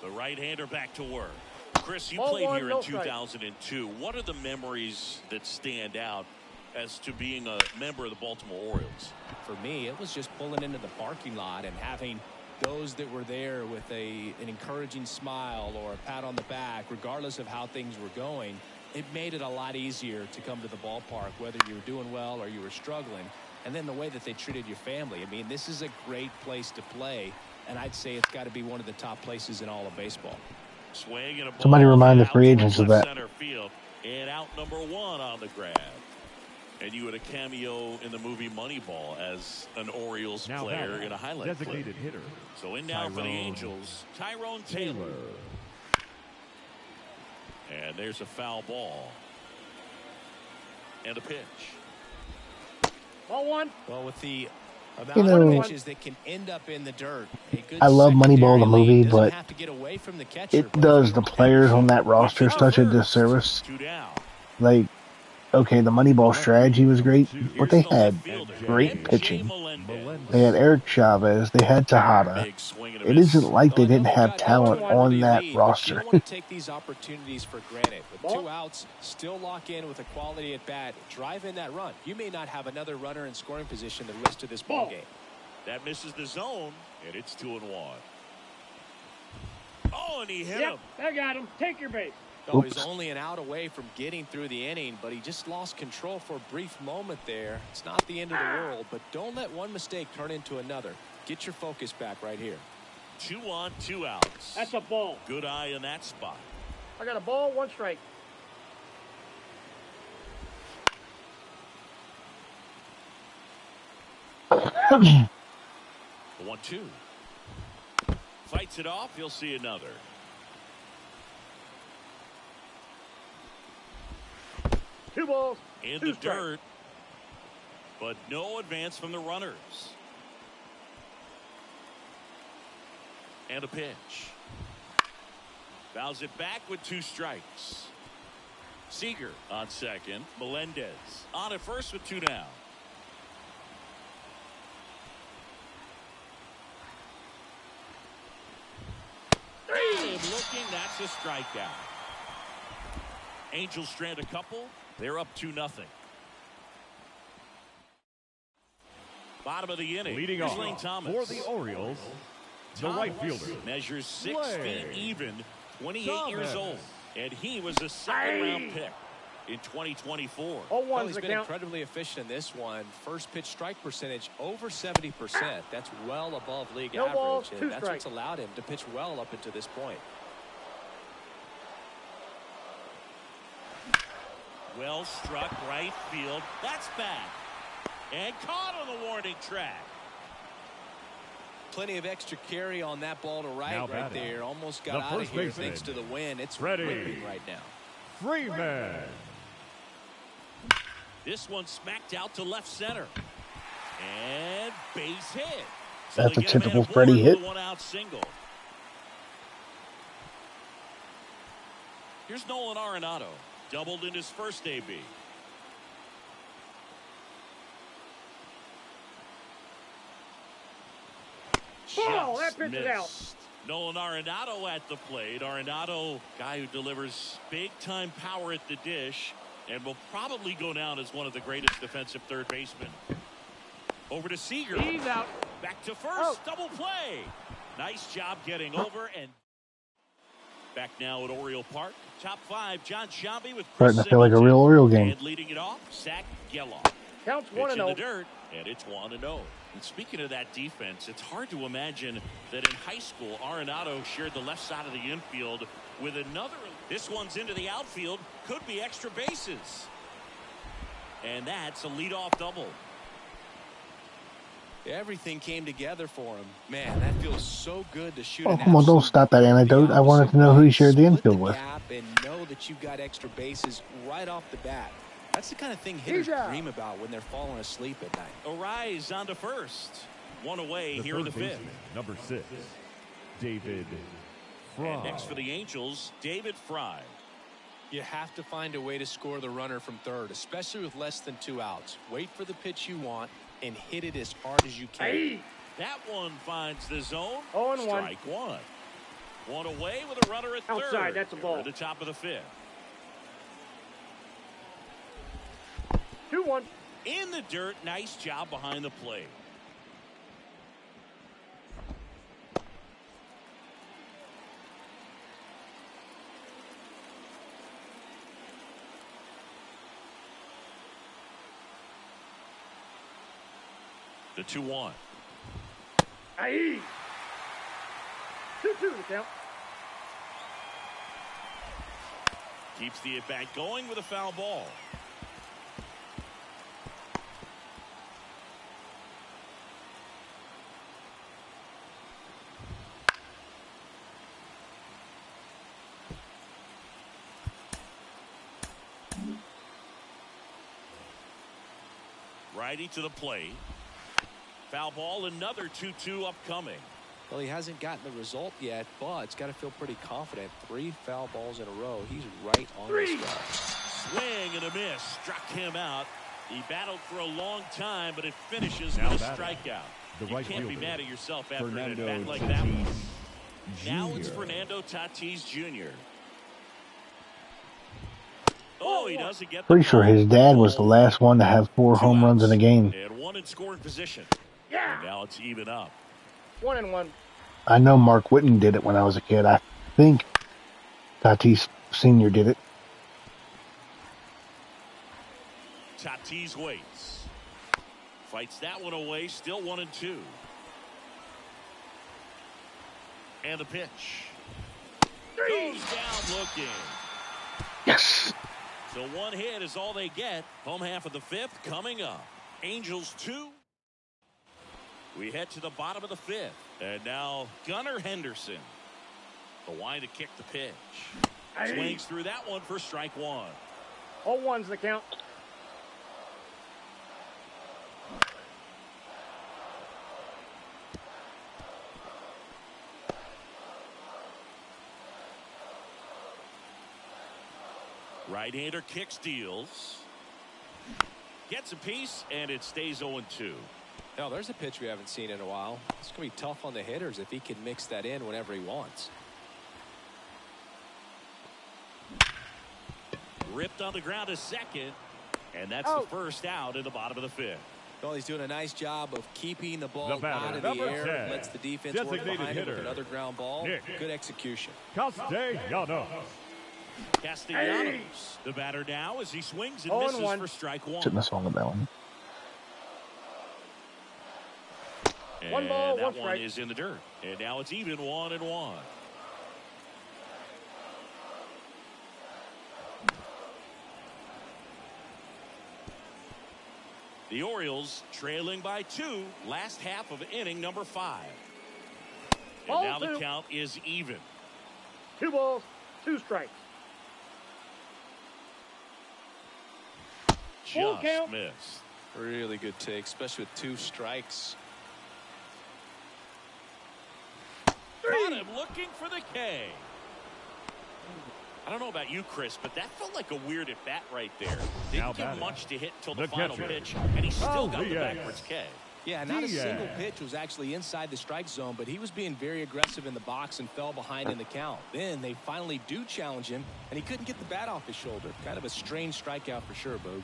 The right-hander back to work. Chris, you
Ball
played
one,
here
no
in
strike.
2002. What are the memories that stand out as to being a member of the Baltimore Orioles?
For me, it was just pulling into the parking lot and having those that were there with an encouraging smile or a pat on the back, regardless of how things were going. It made it a lot easier to come to the ballpark, whether you were doing well or you were struggling. And then the way that they treated your family. I mean, this is a great place to play, and I'd say it's got to be one of the top places in all of baseball.
Swing and a ball.
Somebody remind the
out
free
towards
agents of
left
that.
Center field, and out number 1 on the grab. And you had a cameo in the movie Moneyball as an Orioles
Now
player
batting,
in a highlight
designated
clip.
hitter.
So in now for the
Tyrone
Angels, Tyrone Taylor. And there's a foul ball. And a pitch.
Ball one.
Well, with the
You
amount
know,
of pitches that can end up in the dirt, a good
I love Moneyball, the
secondary
movie,
lead doesn't
but
have to get away from the catcher,
it
but
does
if
the
you-
players on that roster
Pitch
such a
first.
disservice.
2 down.
Like, okay, the Moneyball strategy was great, but they
Here's the
had
left fielder,
great
MJ
pitching.
Melendez.
They had Eric Chavez. They had Tejada.
Big swing and a
It
miss.
isn't like they
Well, I know
didn't
they've
have
got
talent
no
on
early
that
lead, but you
roster.
don't want to take these opportunities for granted. With
Ball.
2 outs, still lock in with a quality at bat. Drive in that run. You may not have another runner in scoring position the rest of this ball
Ball.
game.
That misses the zone, and it's 2-1. Oh, and he hit
Yep,
him.
I got him. Take your base.
Oh, he's
Oops.
only an out away from getting through the inning, but he just lost control for a brief moment there. It's not the end of the world, but don't let one mistake turn into another. Get your focus back right here.
2 on, 2 outs.
That's a ball.
Good eye in that spot.
I got a ball, 1 strike.
The 1-2. Fights it off. You'll see another. Two balls. In
Two
the
strikes.
dirt. but no advance from the runners. And a pitch. Fouls it back with 2 strikes. Seager on second. Melendez on at first with 2 down. Looking, that's a strikeout. Angels strand a couple. They're up 2-0. Bottom of the inning.
Leading
Here's
off
Lane Thomas.
for the Orioles, the right fielder.
Measures 6
Lane
feet even, 28
Thomas.
years old. And he was a second-round pick in 2024.
Well, he's been incredibly efficient in this one. First pitch strike percentage over 70%. That's well above league
No balls,
average,
2
and that's
strikes.
what's allowed him to pitch well up until this point.
Well struck right field. That's back. And caught on the warning track.
Plenty of extra carry on that ball to right
Now
right
batting,
there. Almost
the
got out of
first
here
baseman,
thanks to the wind. It's
Freddie
ripping right now.
Freeman.
This one smacked out to left center. And base hit.
That's
they
a
get man
typical
aboard
Freddie
with
hit.
a 1-out single. Here's Nolan Arenado. Doubled in his first AB.
Ball, that
Just
pitch is out.
missed. Nolan Arenado at the plate. Arenado, guy who delivers big-time power at the dish and will probably go down as one of the greatest defensive third basemen. Over to Seager.
He's out.
Back to first.
Oh.
Double play. Nice job getting over. And back now at Oriole Park. Top 5, John Sciambi with Chris
Starting to feel like a
Singleton.
real Oriole game.
And leading it off, Zach Geloff.
Counts
Pitch
1
in
and
the
0.
dirt, and it's 1-0. And speaking of that defense, it's hard to imagine that in high school, Arenado shared the left side of the infield with another. This one's into the outfield. Could be extra bases. And that's a leadoff double.
Everything came together for him. Man, that feels so good to shoot.
Oh, come on, don't stop that anecdote. I wanted to know who he shared the infield with.
And know that you've got extra bases right off the bat. That's the kind of thing hitters
He's out.
dream about when they're falling asleep at night.
Arise on to first. One away
The
here in the
third
5th.
baseman, number 6, David Fry.
And next for the Angels, David Fry.
You have to find a way to score the runner from third, especially with less than 2 outs. Wait for the pitch you want and hit it as hard as you can.
Hey.
That one finds the zone.
0-1.
Strike 1. One away with a runner at
Outside,
third.
that's a ball.
We're at the top of the 5th.
2-1.
In the dirt, nice job behind the plate. The 2-1.
Aye. 2-2 the count.
Keeps the at-bat going with a foul ball. Righty to the plate. Foul ball, another 2-2 upcoming.
Well, he hasn't gotten the result yet, but it's got to feel pretty confident. 3 foul balls in a row. He's right on this guy.
Swing and a miss. Struck him out. He battled for a long time, but it finishes
Now
with a
batting,
strikeout.
the
You
right
can't be
fielder,
mad at yourself after an
Fernando
at-bat like that one.
Tatis
Now it's
Jr.
Fernando Tatis Jr. Oh, he doesn't get the
Pretty sure
ball.
his dad was the last one to have 4
Two
home runs in a
outs,
game.
And one in scoring position.
Yeah.
And now it's even up.
1-1.
I know Mark Whitten did it when I was a kid. I think Tatis Sr. did it.
Tatis waits. Fights that one away. Still 1-2. And the pitch. Goes down looking.
Yes.
So one hit is all they get. Home half of the 5th coming up. Angels 2. We head to the bottom of the 5th. And now Gunnar Henderson. The wind to kick the pitch. Swings through that one for strike 1.
0-1's the count.
Right-hander kick steals. Gets a piece, and it stays 0-2.
Now, there's a pitch we haven't seen in a while. It's going to be tough on the hitters if he can mix that in whenever he wants.
Ripped on the ground to second, and that's the first out in the bottom of the fifth.
Well, he's doing a nice job of keeping the ball
batter,
out of the air.
10,
Lets the defense work
designated
behind it with
hitter,
another ground ball.
Nick
Good execution.
Castellanos.
Castellanos, the batter now as he swings and
0-1.
misses for strike one.
Shouldn't have swung at that one.
And
One ball,
that
one
one
strike.
is in the dirt. And now it's even 1-1. The Orioles trailing by 2, last half of inning number 5. And
Ball
now the
2.
count is even.
2 balls, 2 strikes. Full
Just
count.
missed.
Really good take, especially with 2 strikes.
Got him looking for the K. I don't know about you, Chris, but that felt like a weird at bat right there.
Now
Didn't give
batting,
much to hit until the
the
final
catcher.
pitch, and he still got the
Diaz.
backwards K.
Yeah, not a
Diaz.
single pitch was actually inside the strike zone, but he was being very aggressive in the box and fell behind in the count. Then they finally do challenge him, and he couldn't get the bat off his shoulder. Kind of a strange strikeout for sure, Boog.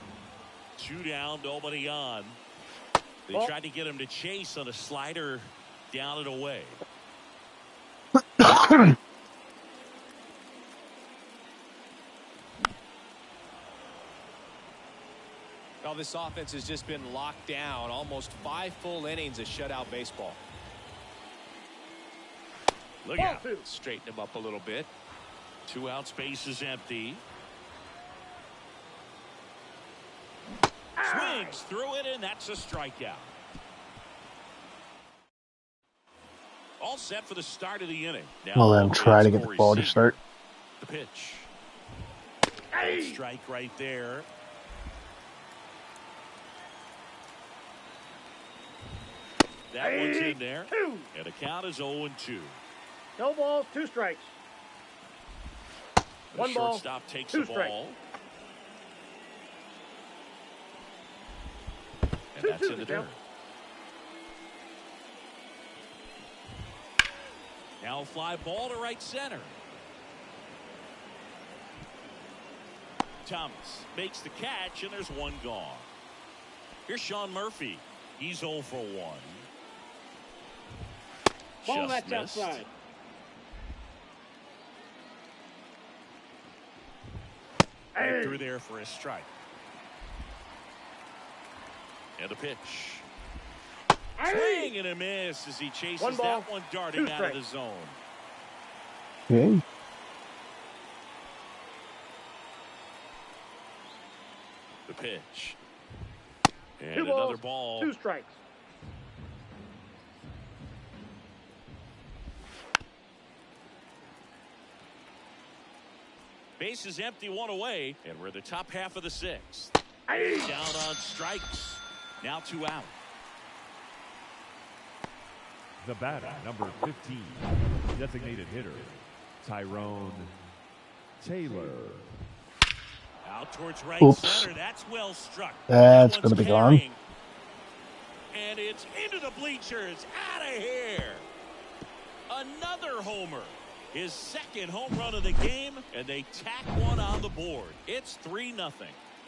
2 down, nobody on. They
Ball.
tried to get him to chase on a slider down and away.
Well, this offense has just been locked down. Almost 5 full innings of shutout baseball.
Look
Ball
out.
2.
Straighten him up a little bit.
2 out, space is empty. Swings through it, and that's a strikeout. All set for the start of the inning. Now
Well, then try to get the
Corey
ball to
Seager.
start.
The pitch.
Hey.
Strike right there. That one's in there.
2.
And the count is 0-2.
No balls, 2 strikes.
The
1 ball,
shortstop takes
2
the
strikes.
ball. And
2-2
that's in the
the
dirt.
count.
Now a fly ball to right center. Thomas makes the catch, and there's 1 gone. Here's Sean Murphy. He's 0 for 1.
Ball,
Just
that's
missed.
outside.
Right
Hey.
through there for a strike. And a pitch.
Hey.
Swing and a miss as he chases
1 ball,
that one darting
2
out of the
strikes.
zone.
Okay.
The pitch. And
2
another
balls,
ball.
2 strikes.
Base is empty, 1 away, and we're in the top half of the 6th.
Hey.
Down on strikes. Now 2 out.
The batter, number 15, designated hitter, Tyrone Taylor.
Out towards right
Oops.
center. That's well struck.
That's
That
gonna
one's
be gone.
carrying. And it's into the bleachers. Out of here. Another homer. His 2nd home run of the game, and they tack 1 on the board. It's 3-0.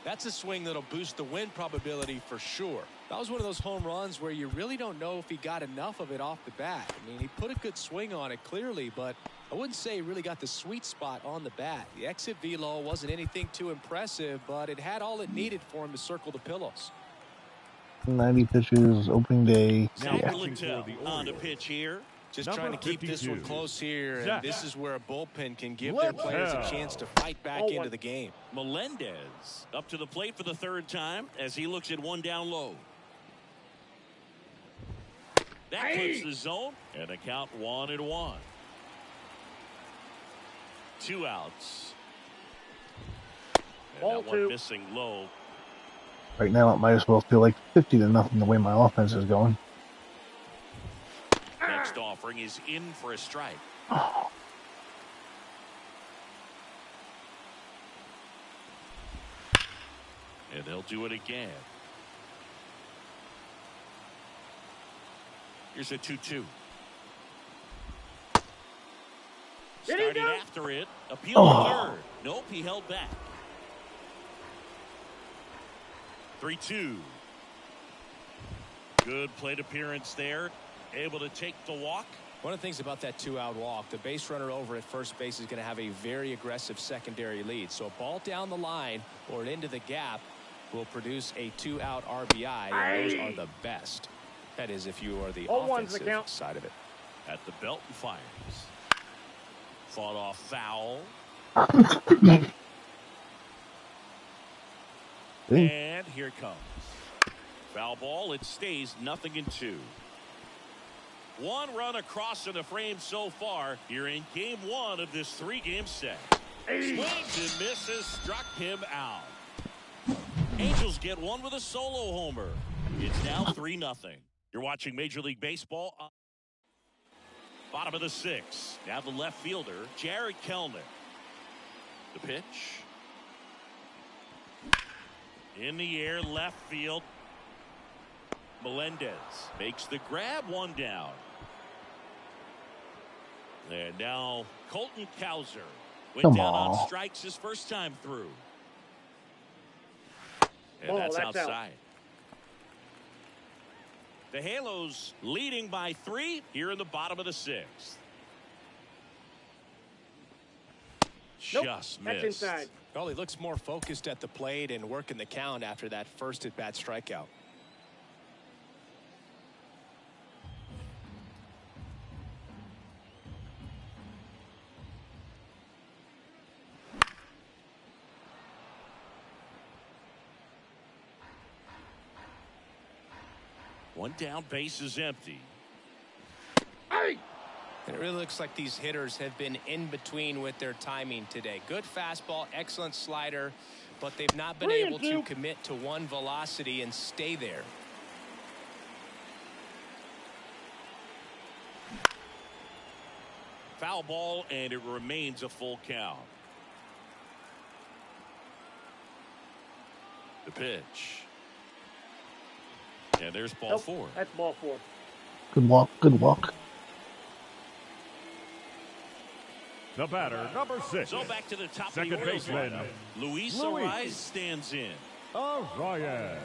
That's a swing that'll boost the win probability for sure. That was one of those home runs where you really don't know if he got enough of it off the bat. I mean, he put a good swing on it clearly, but I wouldn't say he really got the sweet spot on the bat. The exit velo wasn't anything too impressive, but it had all it needed for him to circle the pillows.
90 pitches, opening day.
Zach
Yeah.
Littell
the
on the
Orioles.
pitch here.
Just
Number
trying to keep this one
52,
close here, and
Zach
this is where a bullpen can give their players a
Littell.
chance to fight back
Oh,
into
one.
the game.
Melendez up to the plate for the 3rd time as he looks at 1 down low. That
Hey.
clips the zone, and the count 1-1. 2 outs. And
Ball
that one
2.
missing low.
Right now, it might as well feel like 50-0 the way my offense is going.
Next offering is in for a strike. They'll do it again. Here's a 2-2. Started after it. Appeal to third. Nope, he held back. 3-2. Good plate appearance there. Able to take the walk.
One of the things about that 2-out walk, the base runner over at first base is going to have a very aggressive secondary lead. So a ball down the line or into the gap will produce a 2-out RBI, and those are the best. That is, if you are the offensive side of it.
At the belt and fires. Fought off foul. And here it comes. Foul ball. It stays 0-2. One run across in the frame so far here in game 1 of this 3-game set. Swings and misses, struck him out. Angels get one with a solo homer. It's now 3-0. You're watching Major League Baseball. Bottom of the 6th. Now the left fielder, Jared Kelenic. The pitch. In the air, left field. Melendez makes the grab, one down. And now Colton Cowser went down on strikes his first time through. And that's outside. The Halos leading by 3 here in the bottom of the 6th. Just missed.
That's inside.
Well, he looks more focused at the plate and working the count after that first at-bat strikeout.
One down, base is empty.
Hey!
It really looks like these hitters have been in between with their timing today. Good fastball, excellent slider, but they've not been able to commit to one velocity and stay there.
Foul ball, and it remains a full count. The pitch. And there's ball 4.
That's ball 4.
Good walk. Good walk.
The batter, number 6.
So back to the top of
Second
the Orioles
baseman,
lineup. Luis Arraez stands in.
Arraez.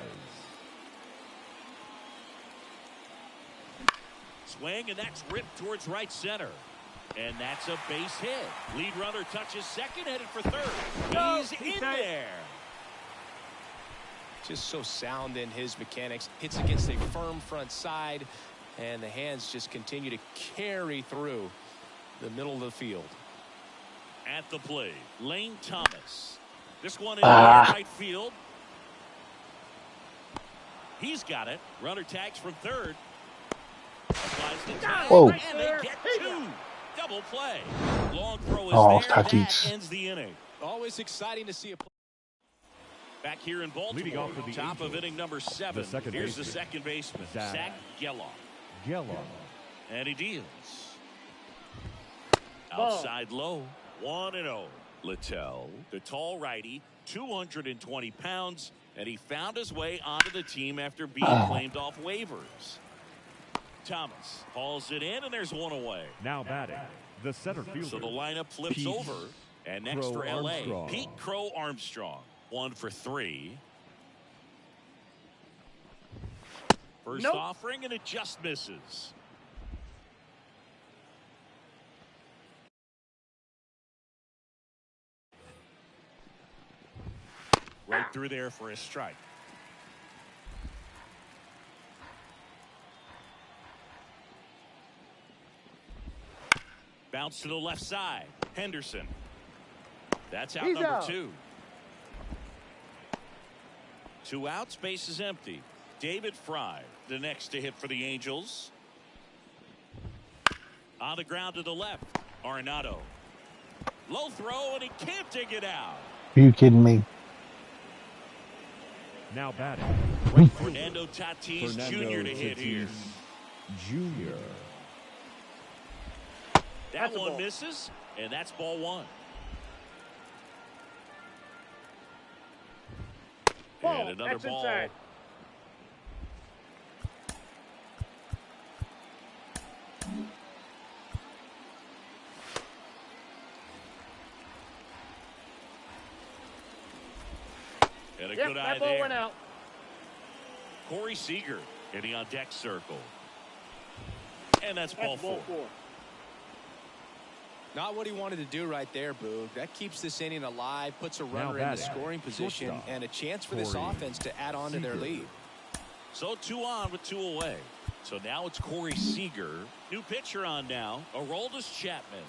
Swing, and that's ripped towards right center. And that's a base hit. Lead runner touches second, headed for third. He's in there.
Just so sound in his mechanics. Hits against a firm front side, and the hands just continue to carry through the middle of the field.
At the plate, Lane Thomas. This one in right field. He's got it. Runner tags from third. Applies the tag,
Whoa.
and they get 2. Double play. Long throw is there. That ends the inning.
Always exciting to see a play.
Back here in Baltimore,
Leading off for the
top
Angels,
of inning number 7. Here's the second baseman, Zach Geloff. And he deals. Outside low, 1-0. Littell, the tall righty, 220 pounds, and he found his way onto the team after being claimed off waivers. Thomas hauls it in, and there's one away.
Now batting, the center fielder.
So the lineup flips
Pete
over, and next for
Crow
LA,
Armstrong.
Pete Crow Armstrong. 1 for 3. First offering, and it just misses. Right through there for a strike. Bounce to the left side. Henderson. That's out number 2. 2 outs, base is empty. David Fry, the next to hit for the Angels. On the ground to the left, Arenado. Low throw, and he can't dig it out.
Are you kidding me?
Now batting,
Fernando Tatis Jr. to hit here.
Jr.
That one misses, and that's ball 1. And another
That's
ball.
inside.
And a
Yep,
good eye
that ball
there.
went out.
Corey Seager hitting on deck circle. And that's ball four.
Not what he wanted to do right there, Boog. That keeps this inning alive, puts a runner in the scoring position, and a chance for this offense to add on to their lead.
So 2 on with 2 away. So now it's Corey Seager. New pitcher on now, Aroldis Chapman.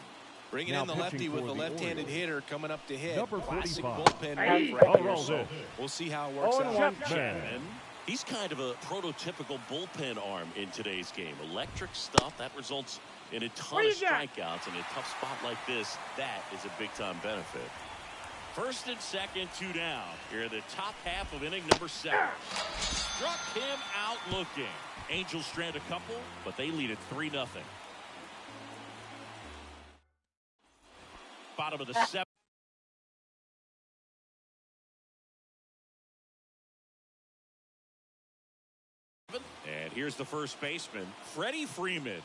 Bringing
Now
in the lefty with the left-handed hitter coming up to hit.
Number
Classic
45.
bullpen
Hey.
move right here.
Aroldis.
So we'll see how it works out.
Chapman. He's kind of a prototypical bullpen arm in today's game. Electric stuff that results in a ton of strikeouts. In a tough spot like this, that is a big-time benefit. First and second, 2 down. Here in the top half of inning number 7. Struck him out looking. Angels strand a couple, but they lead at 3-0. Bottom of the 7th. And here's the first baseman, Freddie Freeman.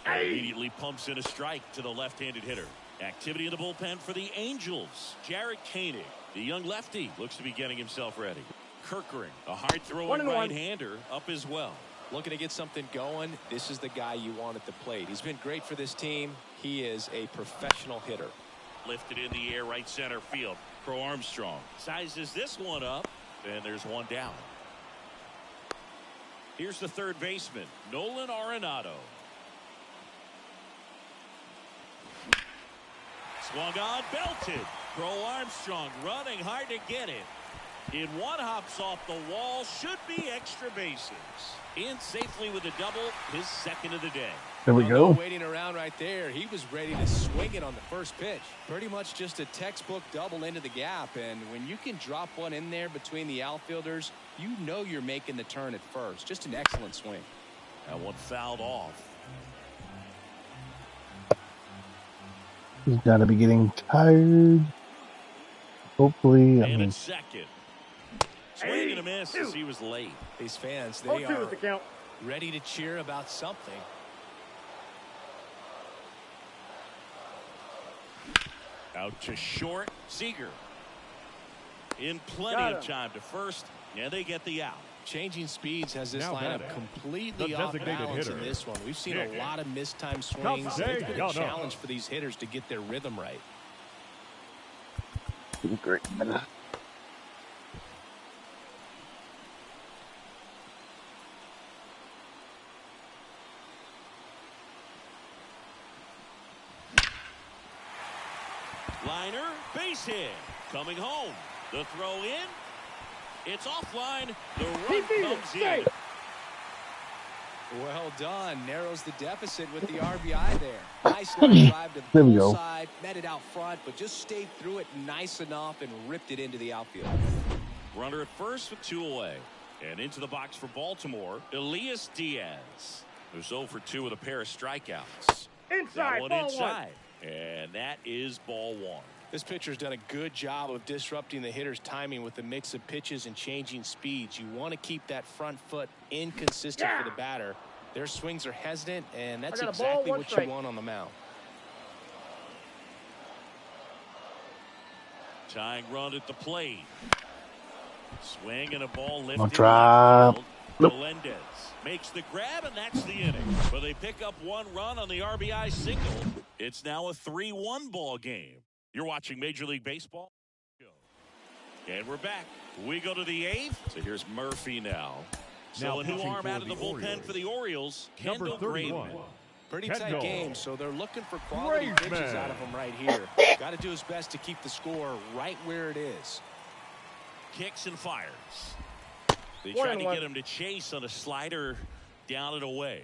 And immediately pumps in a strike to the left-handed hitter. Activity in the bullpen for the Angels. Jared Koenig, the young lefty, looks to be getting himself ready. Kirkering, a hard-throwing right-hander, up as well.
Looking to get something going. This is the guy you want at the plate. He's been great for this team. He is a professional hitter.
Lifted in the air, right center field. Crow Armstrong sizes this one up, and there's one down. Here's the third baseman, Nolan Arenado. Swung on, belted. Crow Armstrong running hard to get it. In one, hops off the wall, should be extra bases. In safely with a double, his second of the day.
There we go.
Waiting around right there. He was ready to swing it on the first pitch. Pretty much just a textbook double into the gap. And when you can drop one in there between the outfielders, you know you're making the turn at first. Just an excellent swing.
That one fouled off.
He's got to be getting tired. Hopefully,
And at second. Swing and a miss as he was late.
These fans, they are
the count.
ready to cheer about something.
Out to short, Seager. In plenty of time to first, and they get the out.
Changing speeds has this
Now
lineup
batting,
completely
the
off
designated
balance
hitter.
in this one. We've seen a lot of mistimed swings. It's been a challenge for these hitters to get their rhythm right.
great.
Liner, base hit. Coming home. The throw in. It's offline. The run comes in.
Well done. Narrows the deficit with the RBI there. Nice line drive to
There we
the
go.
side. Met it out front, but just stayed through it nice enough and ripped it into the outfield.
Runner at first with 2 away. And into the box for Baltimore, Elias Diaz. Who's 0 for 2 with a pair of strikeouts.
Inside,
That one
ball
inside. And that is ball 1.
This pitcher's done a good job of disrupting the hitter's timing with the mix of pitches and changing speeds. You want to keep that front foot inconsistent for the batter. Their swings are hesitant, and that's exactly what you want on the mound.
Tying run at the plate. Swing and a ball lifted.
I'll try.
Melendez makes the grab, and that's the inning. But they pick up 1 run on the RBI single. It's now a 3-1 ball game. You're watching Major League Baseball. And we're back. We go to the 8th. So here's Murphy now. So a new arm out of the bullpen for the Orioles. Kendall Graveman.
Pretty tight game, so they're looking for quality pitches out of him right here. Got to do his best to keep the score right where it is.
Kicks and fires. They tried to get him to chase on a slider down and away.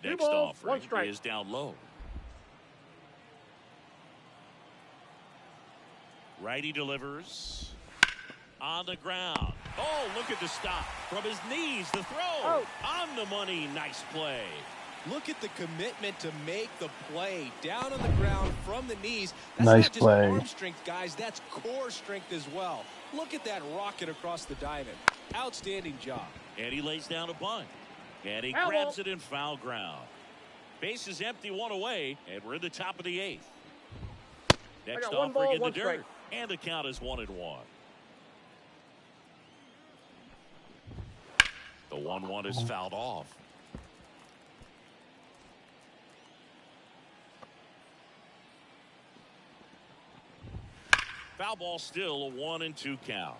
Next offering is down low. Righty delivers. On the ground. Oh, look at the stop. From his knees, the throw. On the money. Nice play.
Look at the commitment to make the play. Down on the ground from the knees. That's
Nice
not just
play.
arm strength, guys. That's core strength as well. Look at that rocket across the diamond. Outstanding job.
And he lays down a bunt. And he grabs it in foul ground. Base is empty, one away, and we're in the top of the 8th. Next offering in the dirt. And the count is 1-1. The 1-1 is fouled off. Foul ball, still a 1-2 count.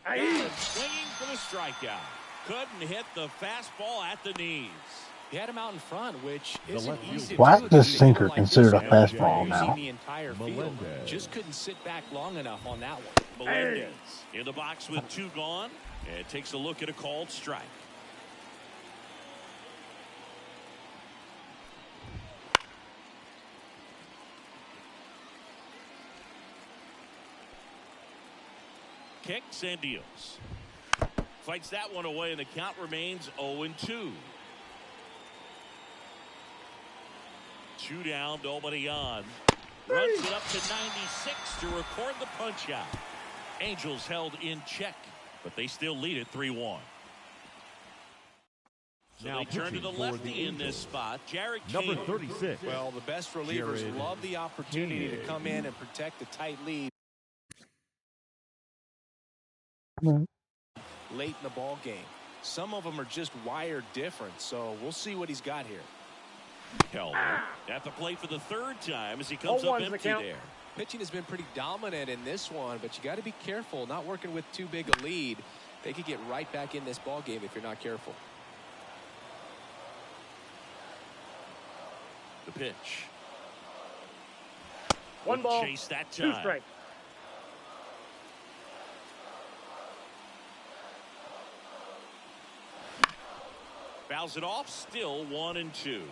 Swinging for the strikeout. Couldn't hit the fastball at the knees.
He had him out in front, which isn't easy.
Why
to
is
do.
this sinker
Like
considered a
this,
fastball
using
now?
the entire field.
Melendez.
Just couldn't sit back long enough on that one.
Melendez in the box with 2 gone, and takes a look at a called strike. Kicks and deals. Fights that one away, and the count remains 0-2. 2 down, nobody on. Runs it up to 96 to record the punch out. Angels held in check, but they still lead it 3-1. So
Now
they turn to the
pitching for
lefty
the
in this
Angels.
spot. Jared
Number
King.
36.
Well, the best relievers
Jared
love the opportunity to
King.
come in and protect the tight lead late in the ball game. Some of them are just wired different, so we'll see what he's got here.
Keller at the plate for the 3rd time as he comes up empty there.
Pitching has been pretty dominant in this one, but you got to be careful. Not working with too big a lead. They could get right back in this ball game if you're not careful.
The pitch.
1 ball,
chase that
2
time.
strikes.
Fouls it off, still 1-2.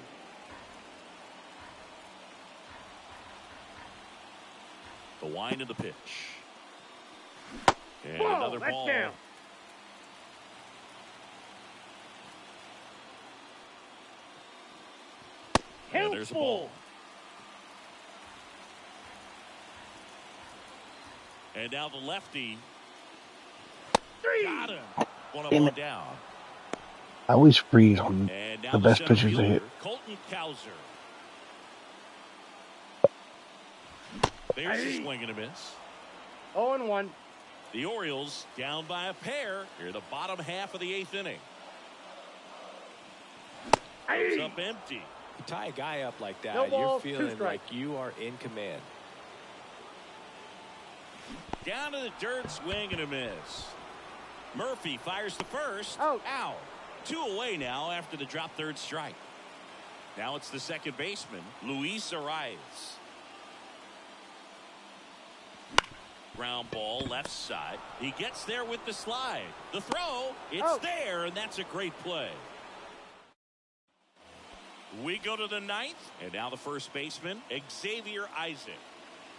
The wind of the pitch. And another
that's
ball.
down.
And there's a ball.
Helpful.
And now the lefty.
3.
Got him. One up,
Damn
one
it.
down.
I always freeze on
And now
the best
center
pitchers to hit.
fielder, Colton Cowser. There's a swing and a miss.
0-1.
The Orioles down by a pair here, the bottom half of the 8th inning. It's up empty.
You tie a guy up like that,
No ball,
you're
2
feeling
strikes.
like you are in command.
Down to the dirt, swing and a miss. Murphy fires the first.
Out.
2 away now after the drop 3rd strike. Now it's the second baseman, Luis Arias. Ground ball left side. He gets there with the slide. The throw, it's there, and that's a great play. We go to the 9th, and now the first baseman, Xavier Isaac.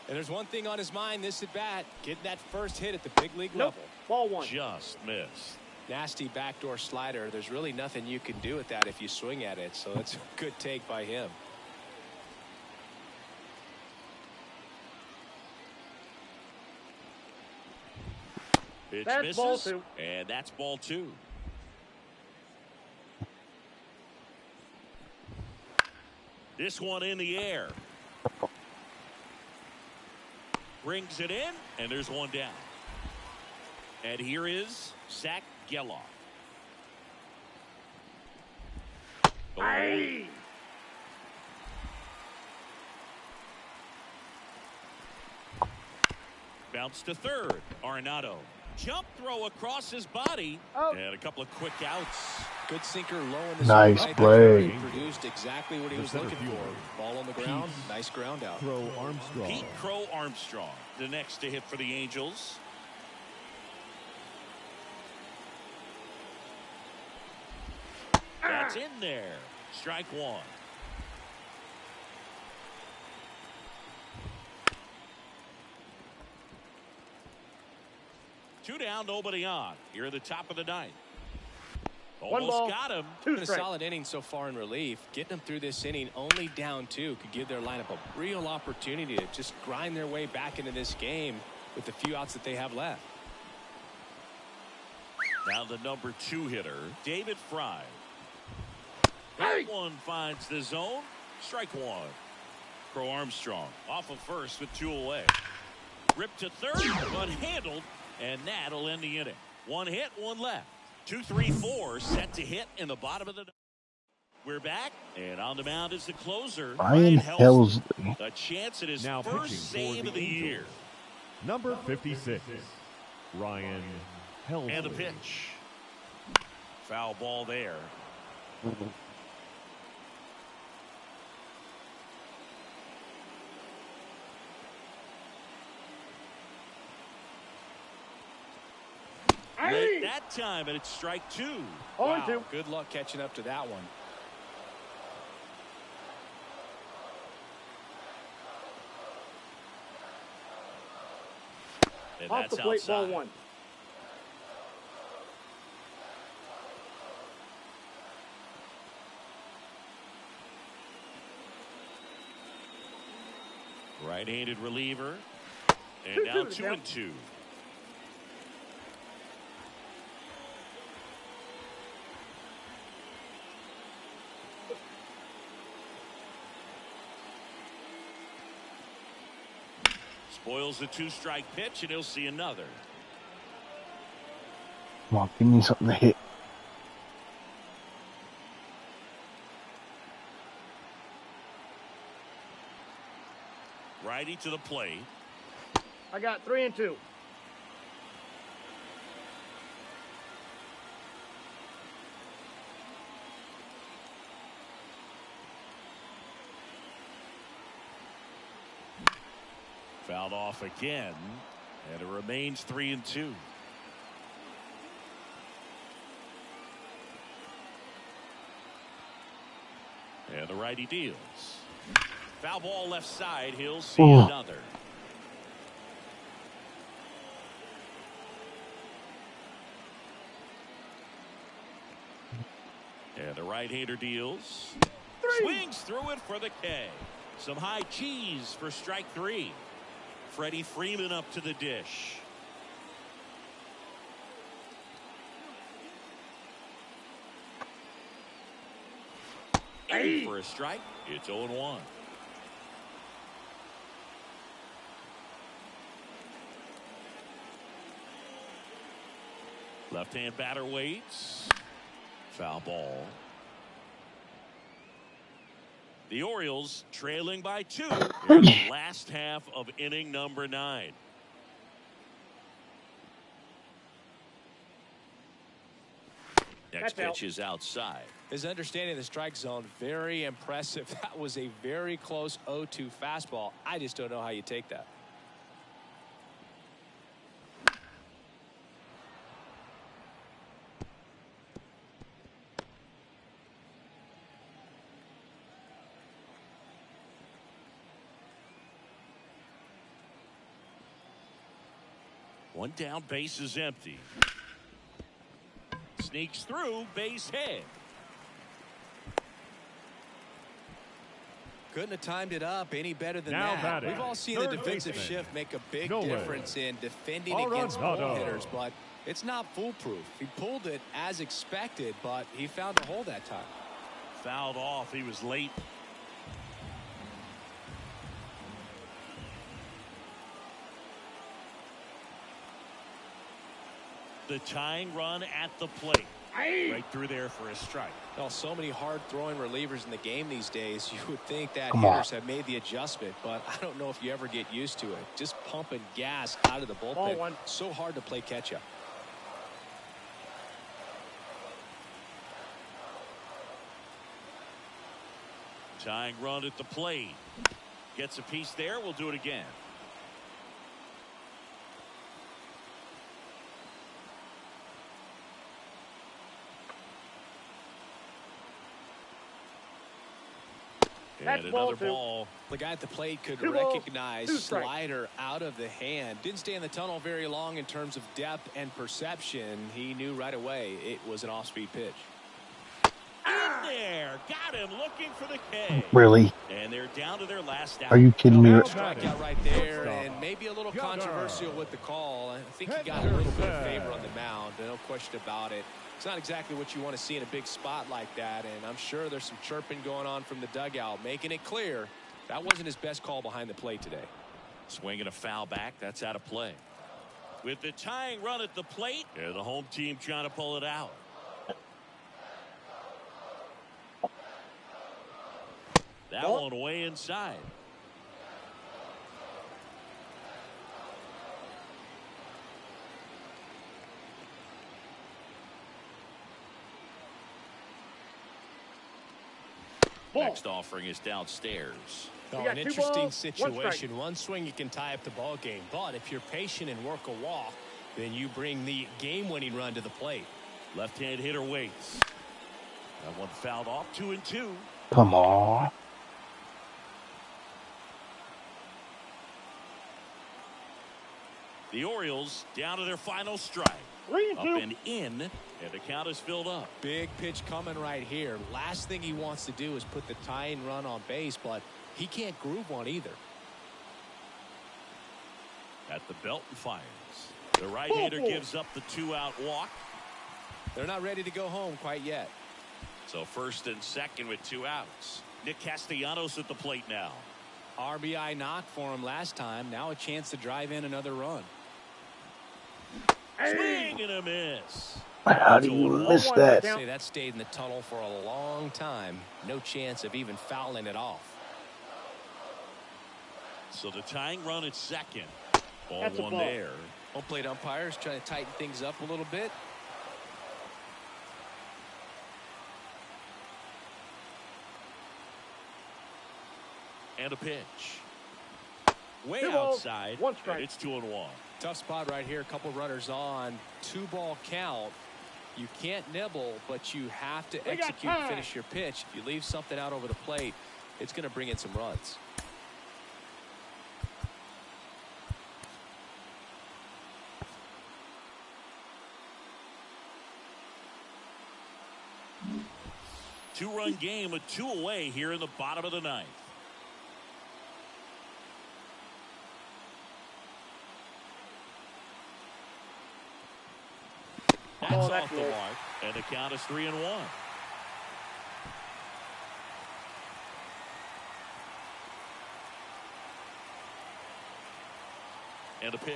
And there's one thing on his mind this at bat, getting that first hit at the big league
Nope.
level.
Ball 1.
Just missed.
Nasty backdoor slider. There's really nothing you can do with that if you swing at it, so that's a good take by him.
Pitch
That's
misses,
ball 2.
and that's ball 2. This one in the air. Brings it in, and there's one down. And here is Zach Geloff.
Aye.
Bounce to third. Arenado. Jump throw across his body.
Oh.
And a couple of quick outs.
Good sinker low in the
Nice
zone right
play.
there. He produced exactly what he
The
was
center
looking
fielder.
for. Ball on the ground. Nice ground out.
Crow Armstrong.
Pete Crow Armstrong, the next to hit for the Angels. That's in there. Strike 1. 2 down, nobody on. Here at the top of the ninth.
One
Almost
ball,
got him.
2
Been a
strikes.
solid inning so far in relief. Getting them through this inning only down 2 could give their lineup a real opportunity to just grind their way back into this game with the few outs that they have left.
Now the number 2 hitter, David Fry.
Hey!
That one finds the zone. Strike 1. Crow Armstrong off of first with 2 away. Ripped to third, but handled, and that'll end the inning. 1 hit, 1 left. 2, 3, 4 set to hit in the bottom of the. We're back, and on the mound is the closer,
Ryan Helsley.
A chance at his
Now pitching
first
for
save
the
of the
Angels.
year.
Number 56, Ryan Helsley.
And a pitch. Foul ball there. Late that time, and it's strike 2.
0-2.
Good luck catching up to that one.
And
Off the
that's
plate,
outside.
ball 1.
Right-handed reliever. And
2-2
now
to
2
count.
and 2. Spoils the 2-strike pitch, and he'll see another.
Come on, give me something to hit.
Righty to the plate.
I got 3 and 2.
Fouled off again, and it remains 3 and 2. And the righty deals. Foul ball left side. He'll see another. And the right-hander deals.
3.
Swings through it for the K. Some high cheese for strike 3. Freddie Freeman up to the dish.
Hey.
For a strike. It's 0-1. Left-hand batter waits. Foul ball. The Orioles trailing by 2 in the last half of inning number 9. Next
That's out.
pitch is outside.
His understanding of the strike zone, very impressive. That was a very close 0-2 fastball. I just don't know how you take that.
One down, base is empty. Sneaks through, base hit.
Couldn't have timed it up any better than
Now
that.
batting,
We've all seen the
third
defensive
baseman,
shift make a big
Nolan
difference in defending against
Arenado.
pull hitters, but it's not foolproof. He pulled it as expected, but he found a hole that time.
Fouled off. He was late. The tying run at the plate.
Hey.
Right through there for a strike.
Well, so many hard-throwing relievers in the game these days, you would think that
Come on.
hitters have made the adjustment, but I don't know if you ever get used to it. Just pumping gas out of the
Ball
bullpen.
1.
So hard to play catch-up.
Tying run at the plate. Gets a piece there. We'll do it again.
That's
And
ball
another
2.
ball.
The guy at the plate could
2 balls,
recognize
2 strikes.
slider out of the hand. Didn't stay in the tunnel very long in terms of depth and perception. He knew right away it was an off-speed pitch.
In there. Got him looking for the K.
Really?
And they're down to their last out.
Are you kidding me?
Strikeout right there, and maybe a little controversial with the call. I think he got a little bit of favor on the mound. No question about it. It's not exactly what you want to see in a big spot like that, and I'm sure there's some chirping going on from the dugout, making it clear that wasn't his best call behind the plate today.
Swinging a foul back. That's out of play. With the tying run at the plate, and the home team trying to pull it out. That one way inside. Next offering is downstairs.
Oh,
got
an
2
interesting
balls, 1 strike.
situation. One swing you can tie up the ball game, but if you're patient and work a walk, then you bring the game-winning run to the plate.
Left-hand hitter waits. That one fouled off. 2-2.
Come on.
The Orioles down to their final strike.
3
Up
2.
and in, and the count is filled up.
Big pitch coming right here. Last thing he wants to do is put the tying run on base, but he can't groove one either.
At the belt and fires. The right-hander gives up the 2-out walk.
They're not ready to go home quite yet.
So first and second with 2 outs. Nick Castellanos at the plate now.
RBI knock for him last time. Now a chance to drive in another run.
Swing and a miss.
How do you miss that?
Say that stayed in the tunnel for a long time. No chance of even fouling it off.
So the tying run at second. Ball
That's a
one
ball.
there.
Home plate umpires trying to tighten things up a little bit.
And a pitch. Way
2 balls,
outside.
1 strike.
And it's 2-1.
Tough spot right here. A couple runners on. 2-ball count. You can't nibble, but you have to
got
execute,
time.
finish your pitch. If you leave something out over the plate, it's going to bring in some runs.
Two-run game with 2 away here in the bottom of the 9th. That's
Oh,
off
that's
the
low.
mark, and the count is 3-1. And a pitch.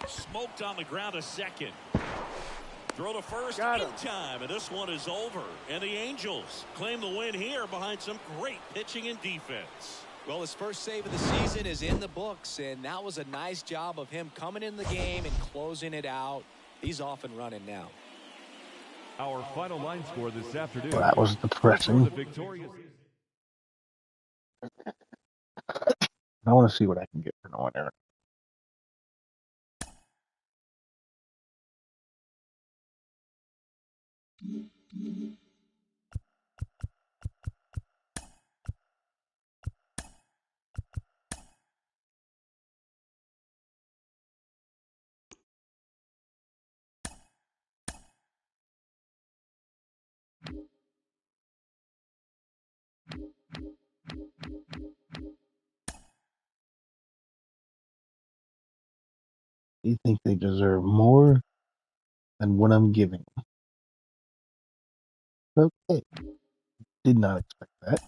Smoked on the ground to second. Throw to first
Got
in
him.
time, and this one is over. And the Angels claim the win here behind some great pitching and defense.
Well, his first save of the season is in the books, and that was a nice job of him coming in the game and closing it out. He's off and running now.
Our final line score this afternoon.
Well, that was
For
depressing.
the victorious.
I want to see what I can get for no error. You think they deserve more than what I'm giving them? Okay. Did not expect that.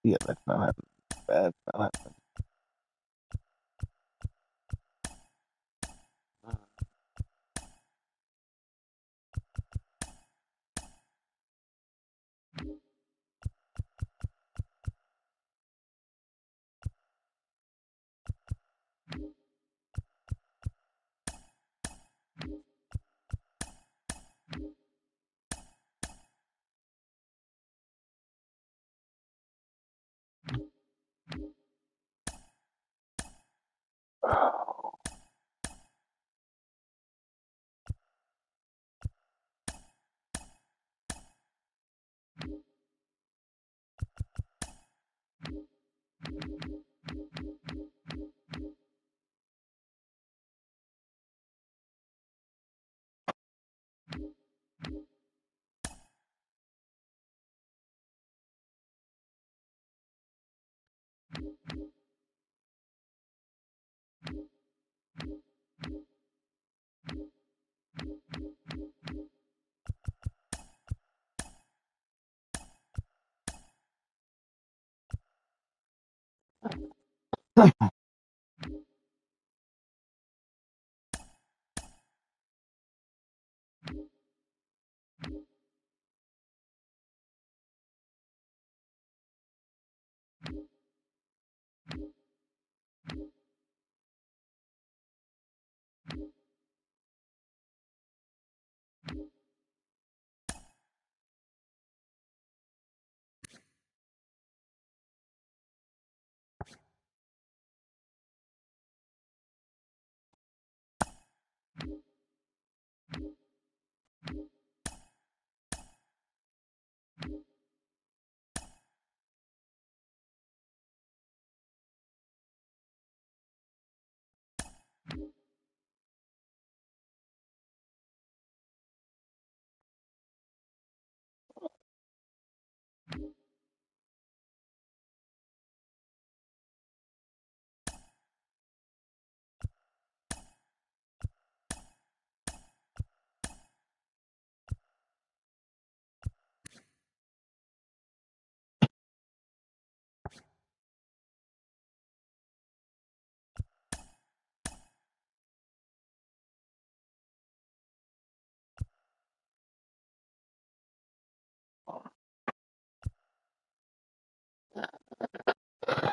Yeah, that's not happening. That's not happening.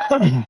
I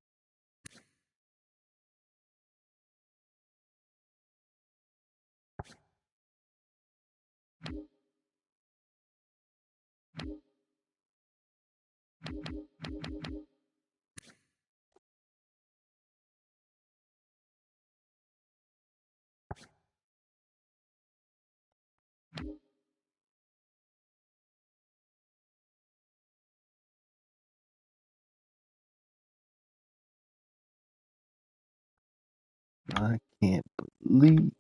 can't believe.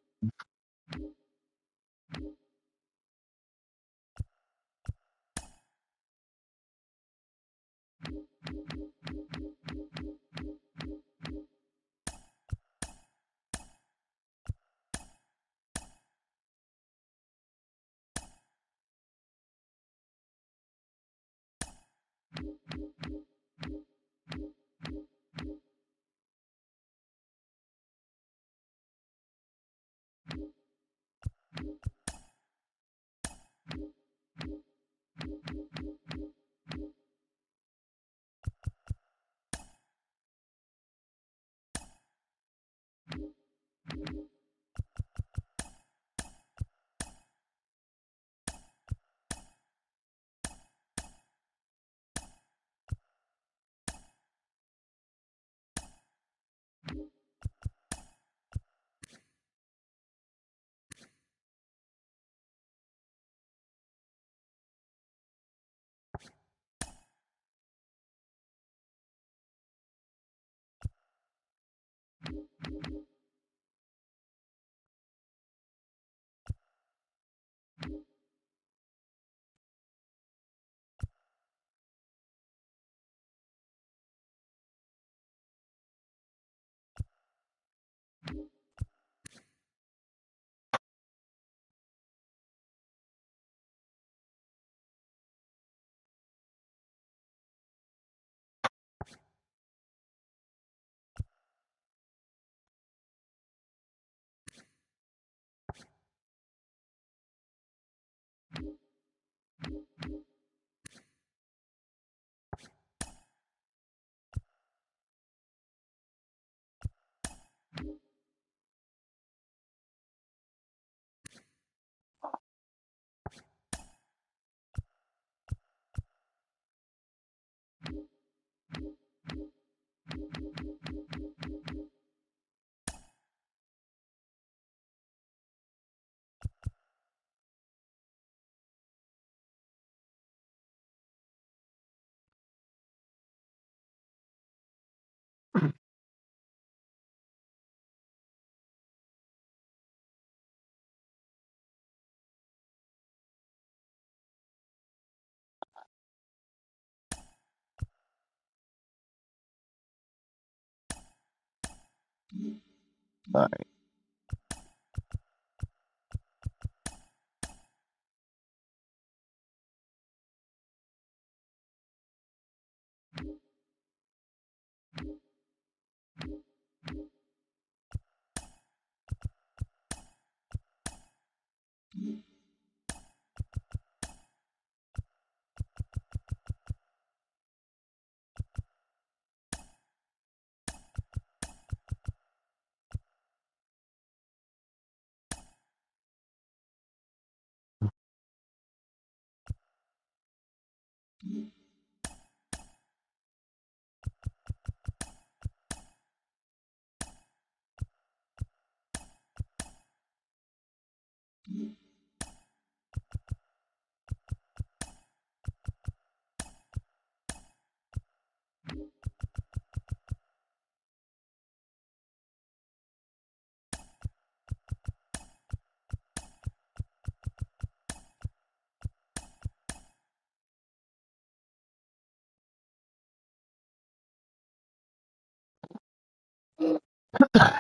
All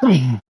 right.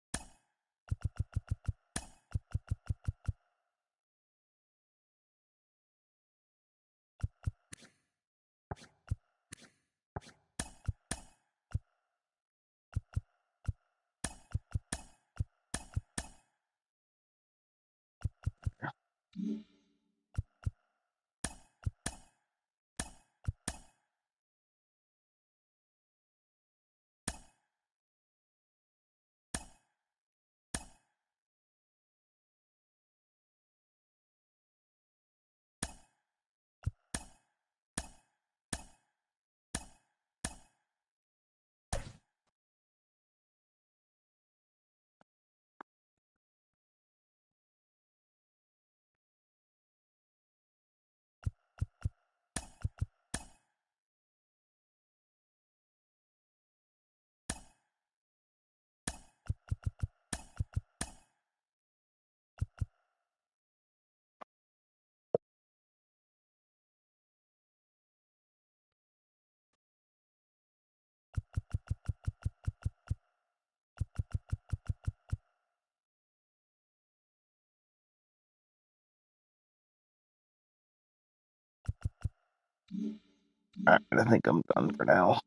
All right, I think I'm done for now.